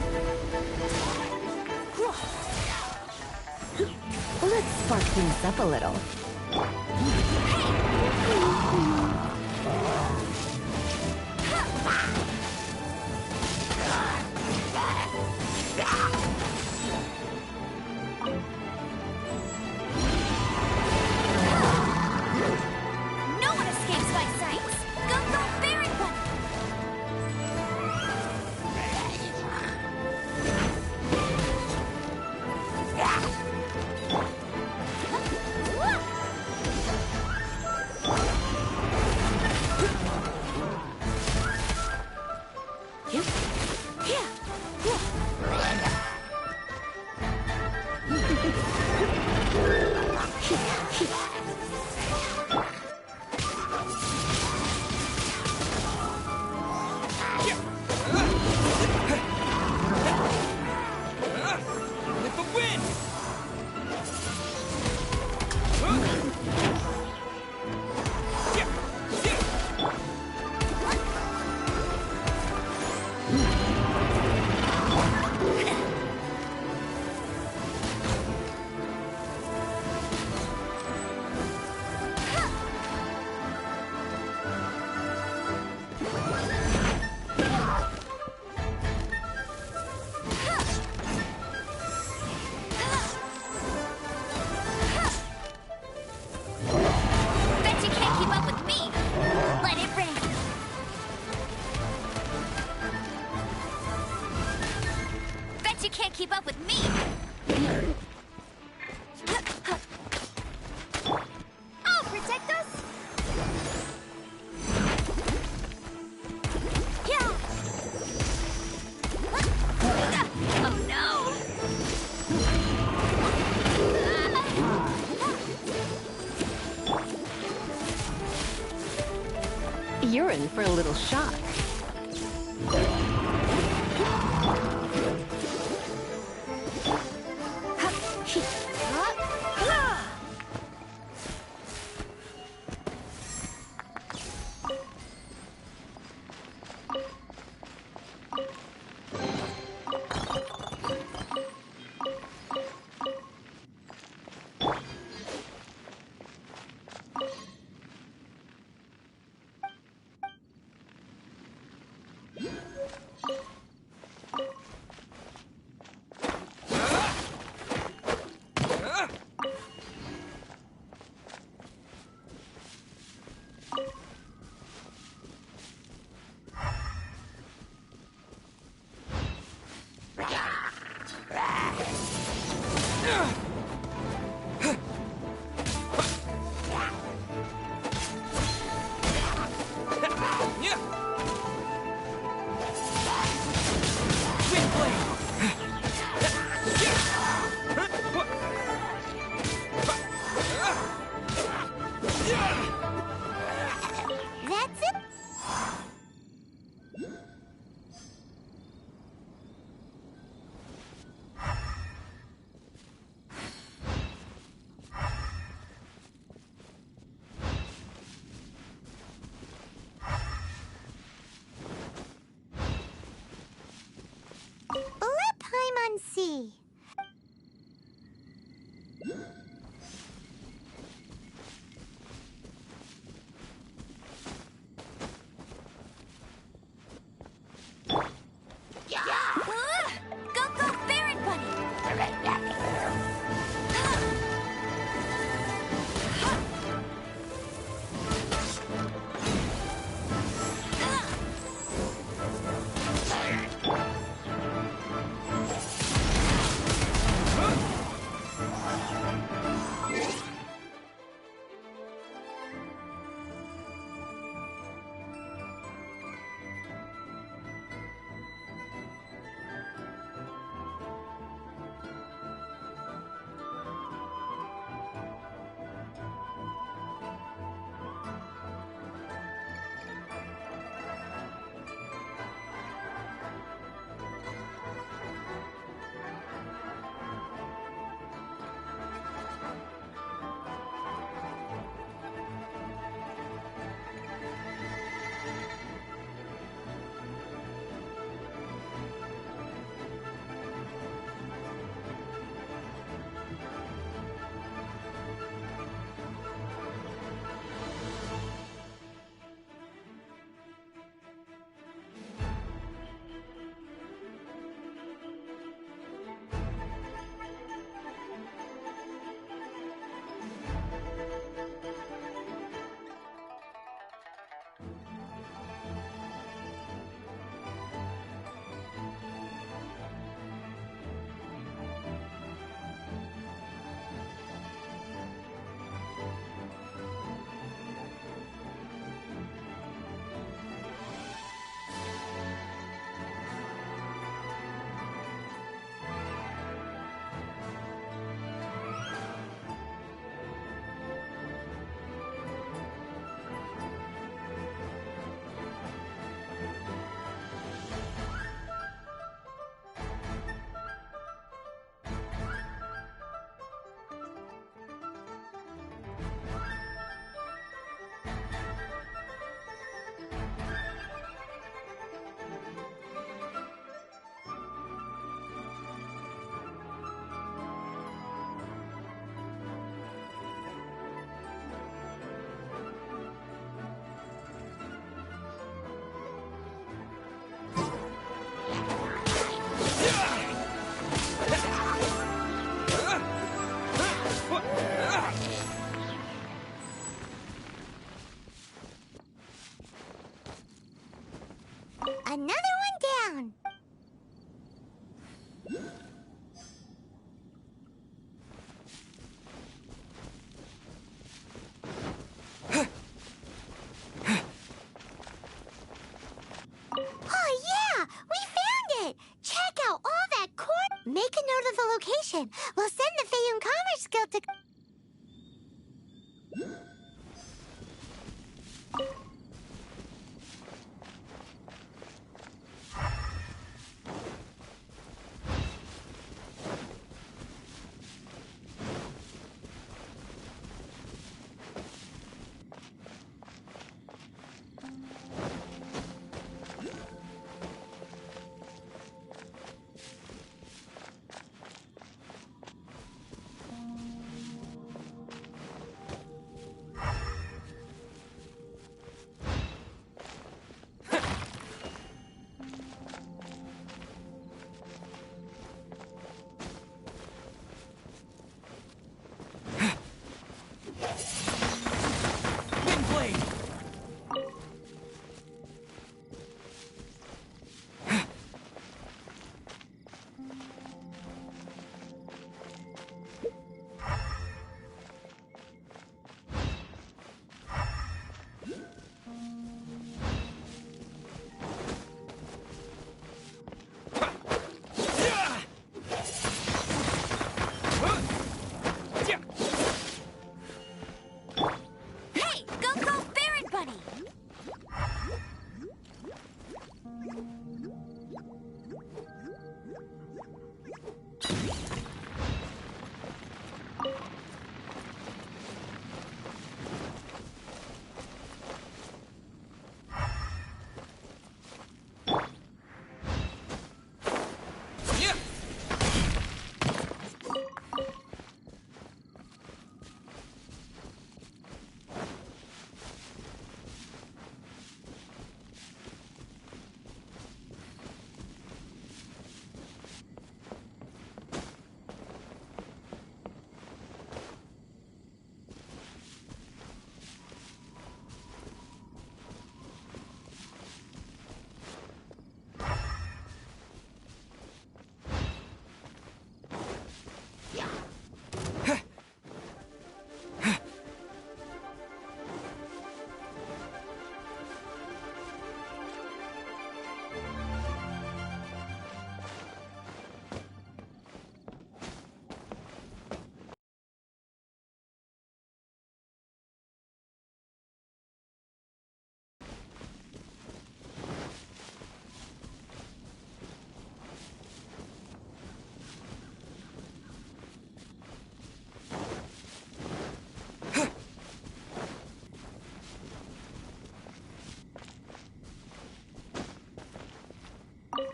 Let's spark things up a little. No one escapes my sights! Go, go, fairy one! Bet you can't keep up with me! Let it rain! Bet you can't keep up with me! I'll protect us! Yeah! Oh no! You're in for a little shock. That's it? Let Paimon see. Go, go, Baron Bunny! Make a note of the location. We'll send the Feiyun Commerce Guild to...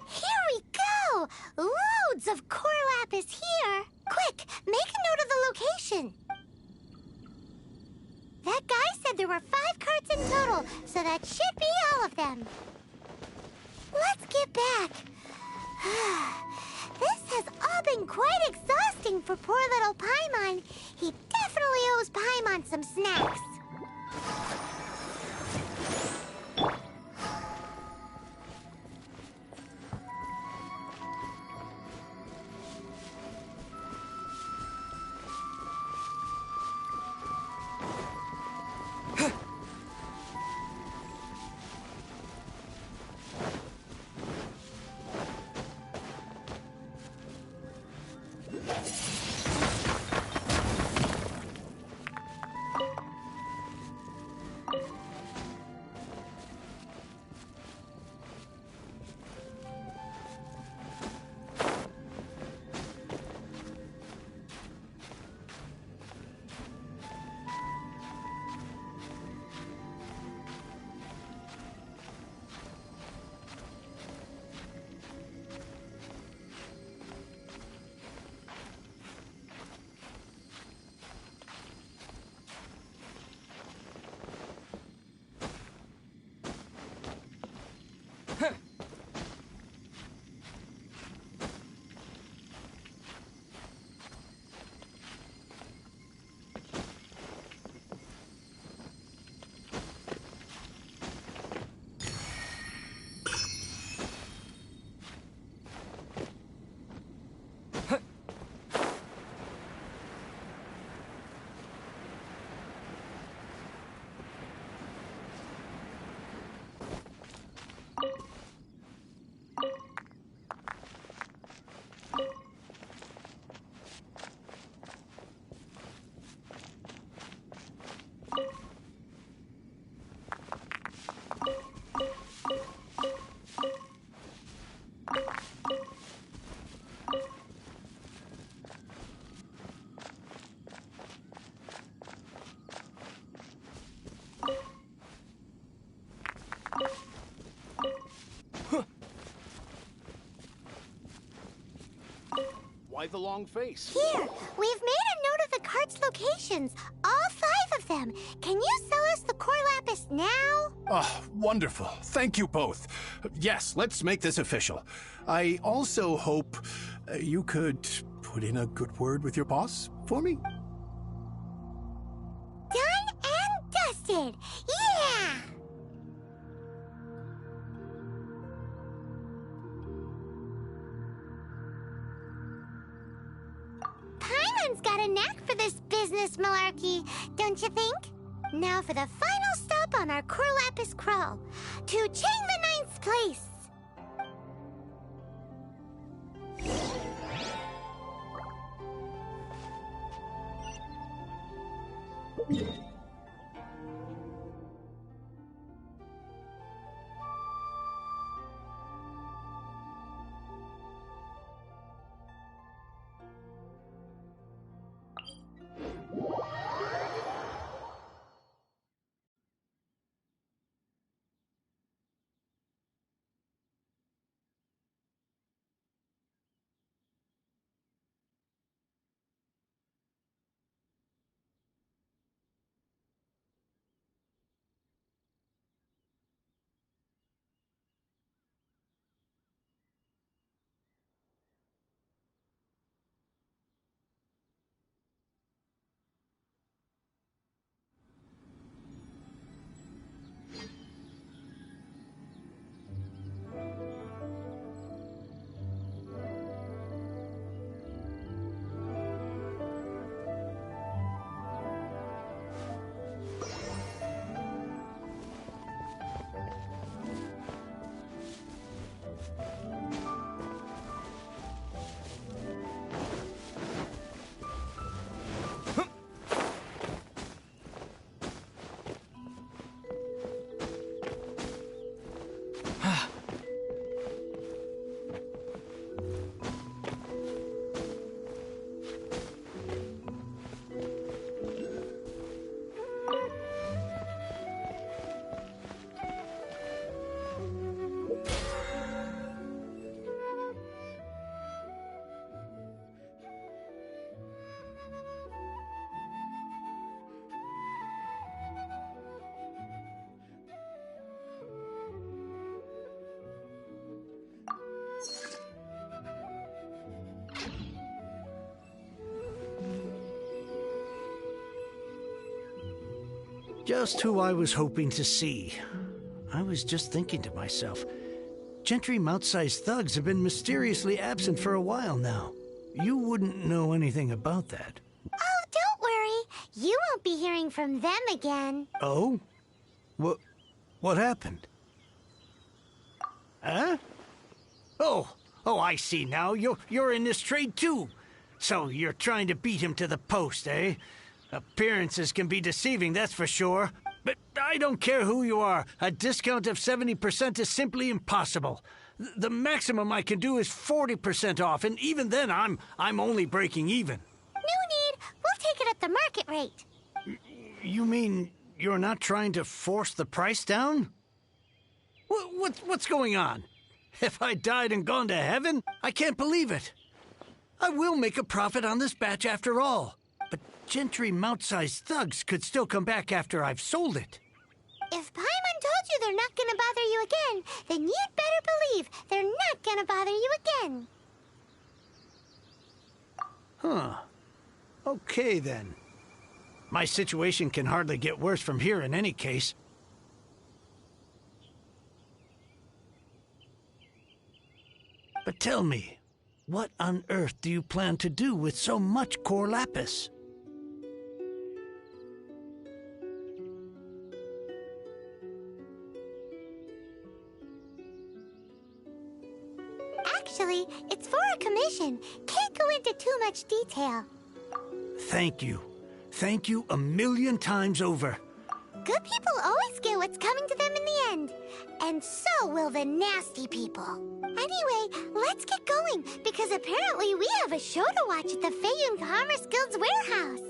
Here we go! Loads of core lapis here! Quick, make a note of the location! That guy said there were 5 carts in total, so that should be all of them. Let's get back. This has all been quite exhausting for poor little Paimon. He definitely owes Paimon some snacks. Why the long face? Here, we've made a note of the cart's locations. All 5 of them. Can you sell us the core lapis now? Oh, wonderful. Thank you both. Yes, let's make this official. I also hope you could put in a good word with your boss for me. Done and dusted. Yeah! Paimon's got a knack for this business malarkey, don't you think? Now for the final stop on our core lapis crawl, to Chang the Ninth's place. Just who I was hoping to see. I was just thinking to myself, Gentry mount-sized thugs have been mysteriously absent for a while now. You wouldn't know anything about that. Oh, don't worry. You won't be hearing from them again. Oh? What happened? Huh? Oh, I see now. You're in this trade too. So you're trying to beat him to the post, eh? Appearances can be deceiving, that's for sure. But I don't care who you are. A discount of 70% is simply impossible. The maximum I can do is 40% off, and even then I'm only breaking even. No need. We'll take it at the market rate. You mean you're not trying to force the price down? What's going on? Have I died and gone to heaven? I can't believe it. I will make a profit on this batch after all. But Gentry mount-sized thugs could still come back after I've sold it. If Paimon told you they're not gonna bother you again, then you'd better believe they're not gonna bother you again. Huh. Okay, then. My situation can hardly get worse from here in any case. But tell me, what on earth do you plan to do with so much core lapis? Actually, it's for a commission. Can't go into too much detail. Thank you. Thank you 1,000,000 times over. Good people always get what's coming to them in the end. And so will the nasty people. Anyway, let's get going, because apparently we have a show to watch at the Feiyun Commerce Guild's warehouse.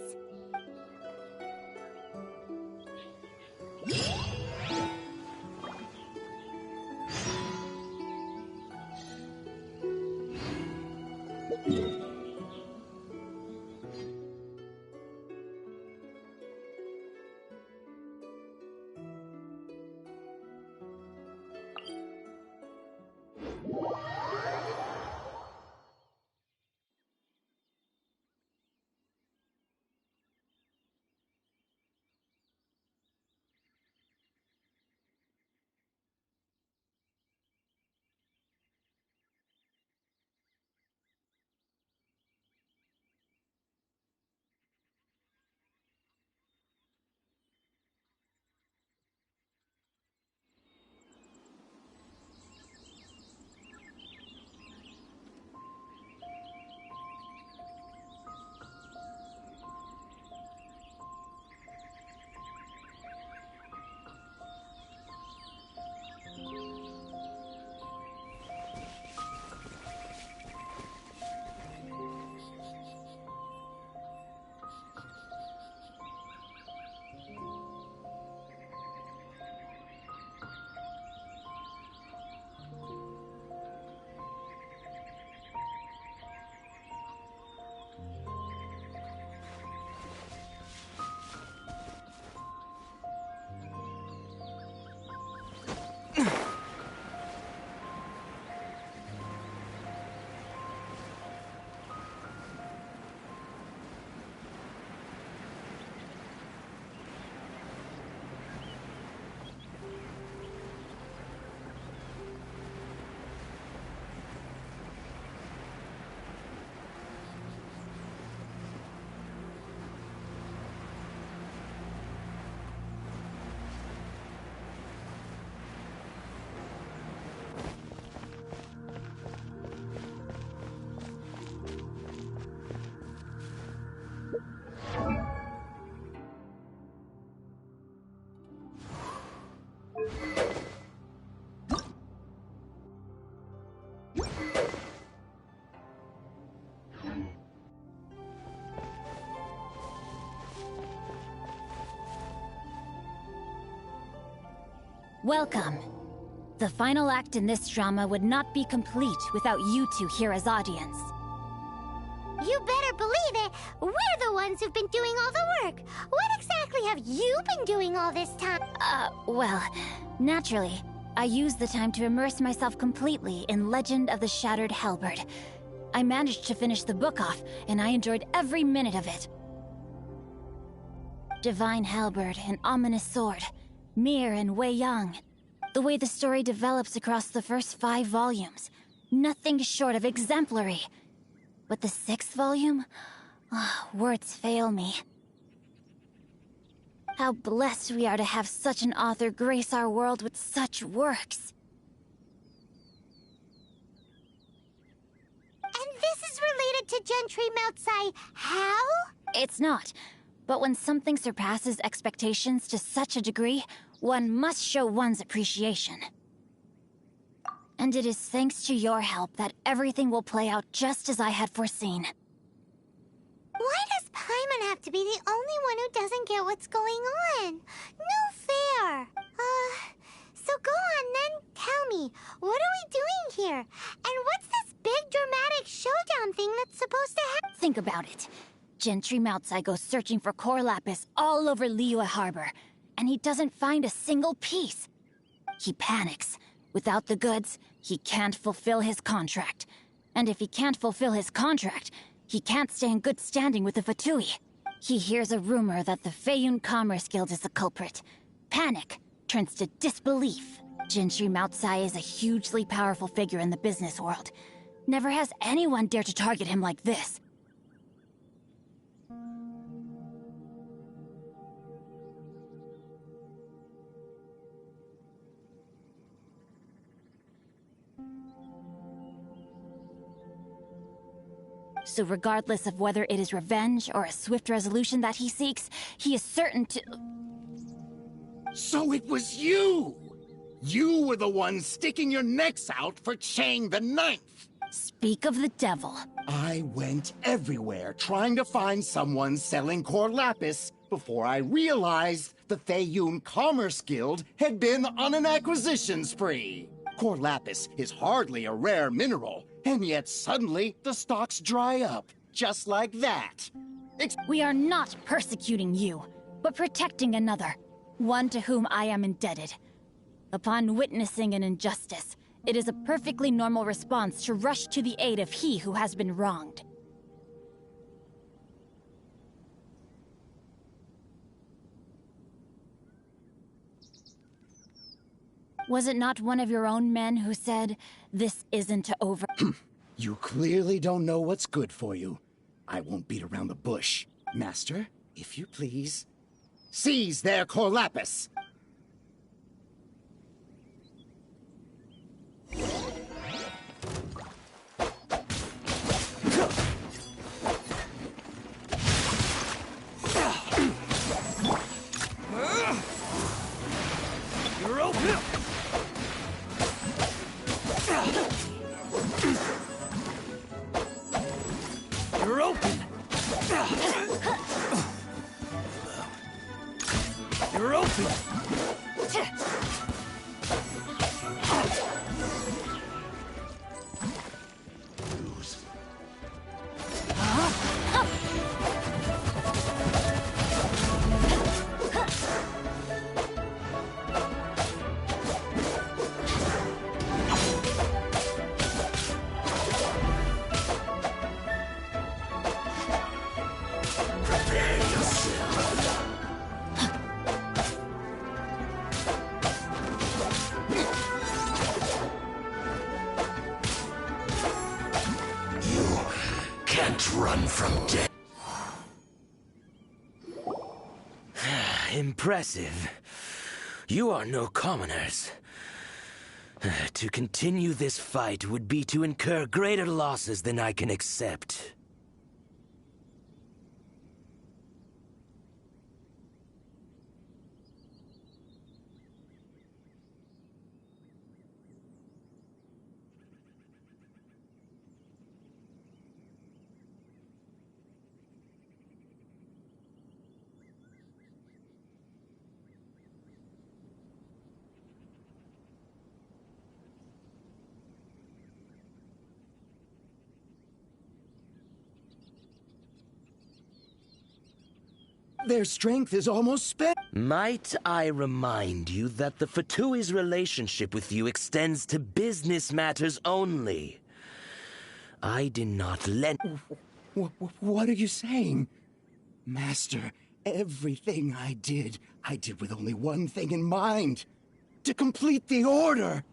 Welcome. The final act in this drama would not be complete without you two here as audience. You better believe it! We're the ones who've been doing all the work! What exactly have you been doing all this time? Well, naturally, I used the time to immerse myself completely in Legend of the Shattered Halberd. I managed to finish the book off, and I enjoyed every minute of it. Divine Halberd, an ominous sword. Mir and Wei Yang. The way the story develops across the first 5 volumes. Nothing short of exemplary. But the 6th volume? Words fail me. How blessed we are to have such an author grace our world with such works. And this is related to Gentry Moutsai how? It's not. But when something surpasses expectations to such a degree, one must show one's appreciation. And it is thanks to your help that everything will play out just as I had foreseen. Why does Paimon have to be the only one who doesn't get what's going on? No fair. So go on then, tell me, what are we doing here? And what's this big dramatic showdown thing that's supposed to happen? Think about it. Gentry Moutsai goes searching for core lapis all over Liyue Harbor, and he doesn't find a single piece. He panics. Without the goods, he can't fulfill his contract. And if he can't fulfill his contract, he can't stay in good standing with the Fatui. He hears a rumor that the Feiyun Commerce Guild is the culprit. Panic turns to disbelief. Gentry Moutsai is a hugely powerful figure in the business world. Never has anyone dared to target him like this. So regardless of whether it is revenge or a swift resolution that he seeks, he is certain to... So it was you! You were the one sticking your necks out for Chang the Ninth. Speak of the devil. I went everywhere trying to find someone selling core lapis before I realized the Feiyun Commerce Guild had been on an acquisition spree. Core lapis is hardly a rare mineral, and yet suddenly the stocks dry up, just like that. We are not persecuting you, but protecting another, one to whom I am indebted. Upon witnessing an injustice, it is a perfectly normal response to rush to the aid of he who has been wronged. Was it not one of your own men who said, "This isn't over"? You clearly don't know what's good for you. I won't beat around the bush. Master, if you please, seize their core lapis! You're open! You're open! You're open! Run from death. Impressive. You are no commoners. To continue this fight would be to incur greater losses than I can accept. Their strength is almost spent. Might I remind you that the Fatui's relationship with you extends to business matters only? I did not lend... What are you saying? Master, everything I did with only one thing in mind. To complete the order.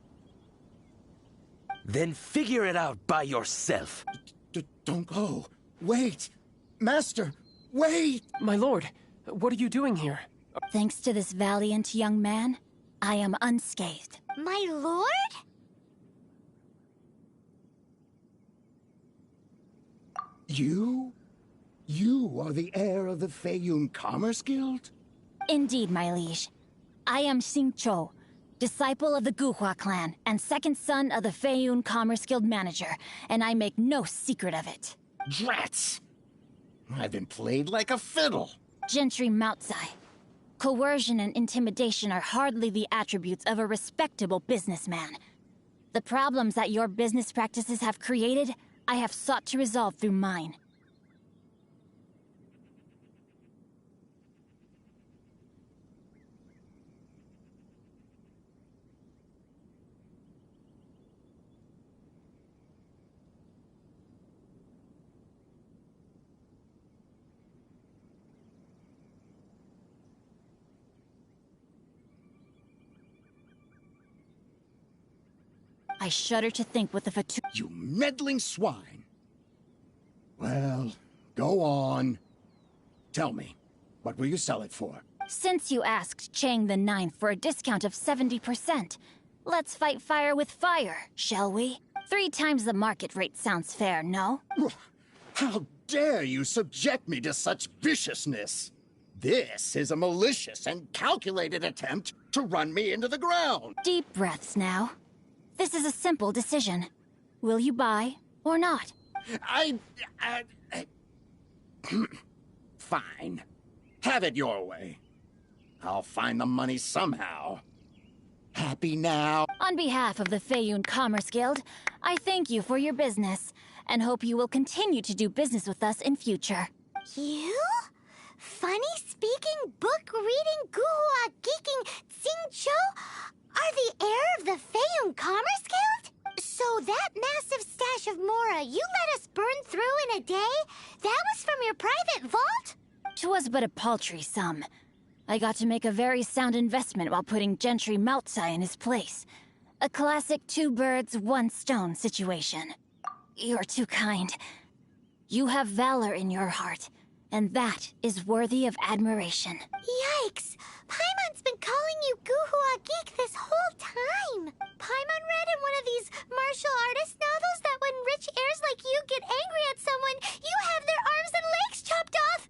Then figure it out by yourself. Don't go. Wait. Master, wait! My lord, what are you doing here? Thanks to this valiant young man, I am unscathed. My lord? You? You are the heir of the Feiyun Commerce Guild? Indeed, my liege. I am Xingqiu, disciple of the Guhua clan and second son of the Feiyun Commerce Guild manager, and I make no secret of it. Drats! I've been played like a fiddle. Gentry Moutsai. Coercion and intimidation are hardly the attributes of a respectable businessman. The problems that your business practices have created, I have sought to resolve through mine. I shudder to think what the Fatu— You meddling swine! Well, go on. Tell me, what will you sell it for? Since you asked Chang the Ninth for a discount of 70%, let's fight fire with fire, shall we? 3 times the market rate sounds fair, no? How dare you subject me to such viciousness? This is a malicious and calculated attempt to run me into the ground. Deep breaths now. This is a simple decision. Will you buy or not? Fine. Have it your way. I'll find the money somehow. Happy now? On behalf of the Feiyun Commerce Guild, I thank you for your business, and hope you will continue to do business with us in future. You? Funny-speaking, book-reading, guhua geeking Xingqiu are the heir of the Feiyun Commerce Guild? So that massive stash of Mora you let us burn through in a day, that was from your private vault? 'Twas but a paltry sum. I got to make a very sound investment while putting Gentry Maltsai in his place. A classic two birds, one stone situation. You're too kind. You have valor in your heart, and that is worthy of admiration. Yikes! Paimon's been calling you Guhua Geek this whole time. Paimon read in one of these martial artist novels that when rich heirs like you get angry at someone, you have their arms and legs chopped off.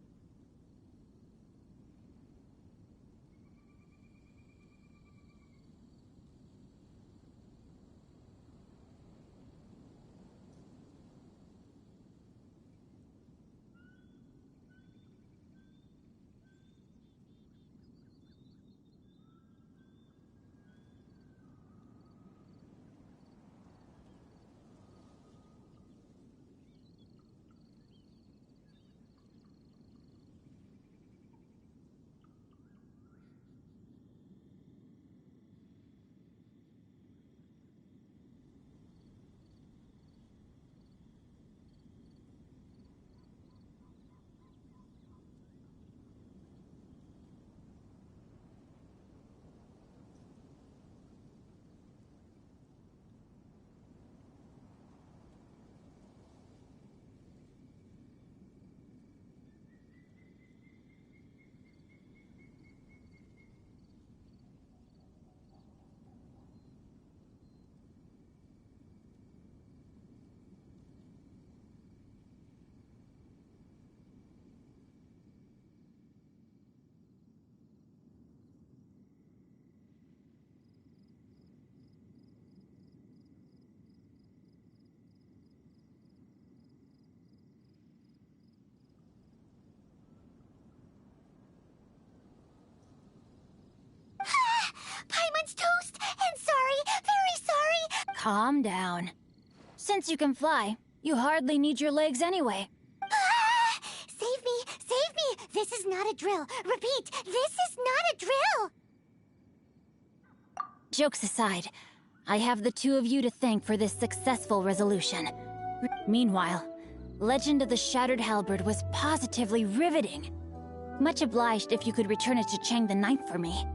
Paimon's toast! And sorry, very sorry! Calm down. Since you can fly, you hardly need your legs anyway. Ah! Save me! Save me! This is not a drill. Repeat, this is not a drill! Jokes aside, I have the two of you to thank for this successful resolution. Meanwhile, Legend of the Shattered Halberd was positively riveting. Much obliged if you could return it to Chang the Ninth for me.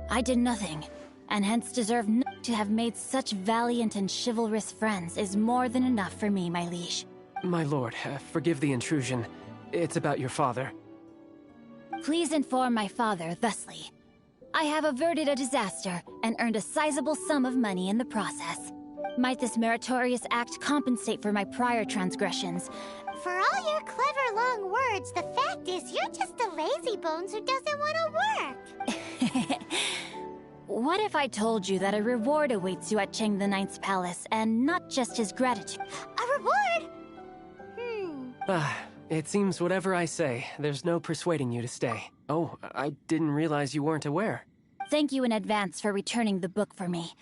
I did nothing, and hence deserve to have made such valiant and chivalrous friends is more than enough for me, my liege. My lord, forgive the intrusion. It's about your father. Please inform my father thusly. I have averted a disaster and earned a sizable sum of money in the process. Might this meritorious act compensate for my prior transgressions? For all your clever long words, the fact is you're just a lazy bones who doesn't want to work. What if I told you that a reward awaits you at Chang the Ninth's palace, and not just his gratitude? A reward? It seems whatever I say, there's no persuading you to stay. Oh, I didn't realize you weren't aware. Thank you in advance for returning the book for me.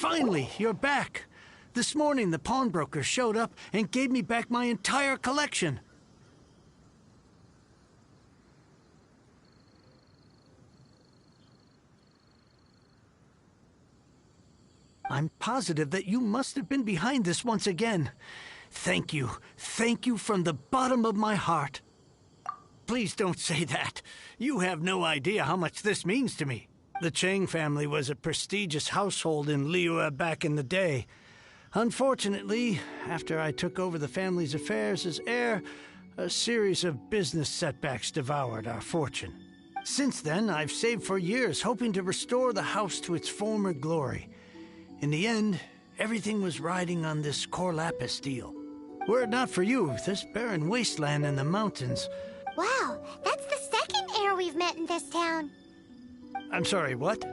Finally, you're back. This morning, the pawnbroker showed up and gave me back my entire collection. I'm positive that you must have been behind this once again. Thank you. Thank you from the bottom of my heart. Please don't say that. You have no idea how much this means to me. The Chang family was a prestigious household in Liyue back in the day. Unfortunately, after I took over the family's affairs as heir, a series of business setbacks devoured our fortune. Since then, I've saved for years, hoping to restore the house to its former glory. In the end, everything was riding on this Corlapis deal. Were it not for you, this barren wasteland in the mountains... Wow, that's the second heir we've met in this town. I'm sorry, what?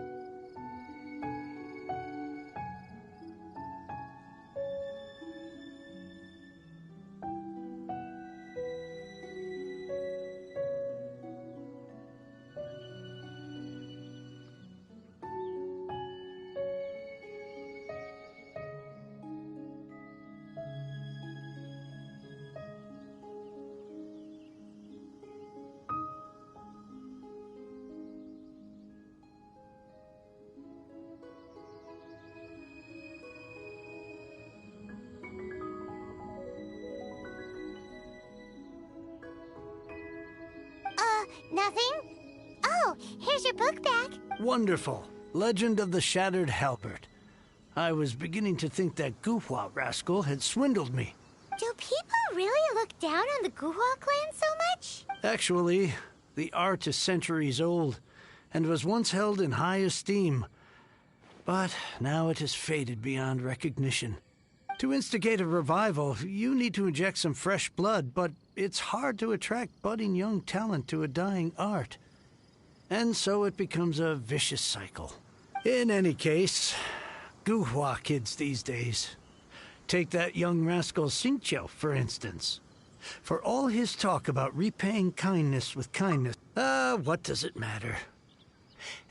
Nothing? Oh, here's your book back. Wonderful. Legend of the Shattered Halberd. I was beginning to think that Guhua rascal had swindled me. Do people really look down on the Guhua clan so much? Actually, the art is centuries old, and was once held in high esteem. But now it has faded beyond recognition. To instigate a revival, you need to inject some fresh blood, but it's hard to attract budding young talent to a dying art. And so it becomes a vicious cycle. In any case, Guhua kids these days. Take that young rascal Xingqiu, for instance. For all his talk about repaying kindness with kindness, what does it matter?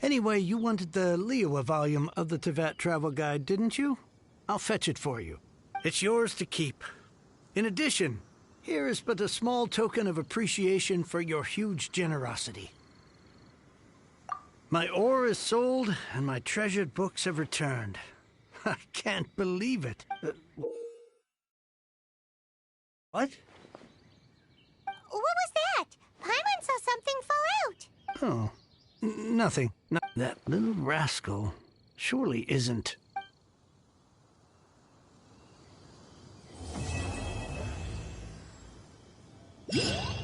Anyway, you wanted the Liyue volume of the Teyvat travel guide, didn't you? I'll fetch it for you. It's yours to keep. In addition, here is but a small token of appreciation for your huge generosity. My ore is sold, and my treasured books have returned. I can't believe it. What? What was that? Paimon saw something fall out. Oh, nothing. That little rascal surely isn't... Yeah.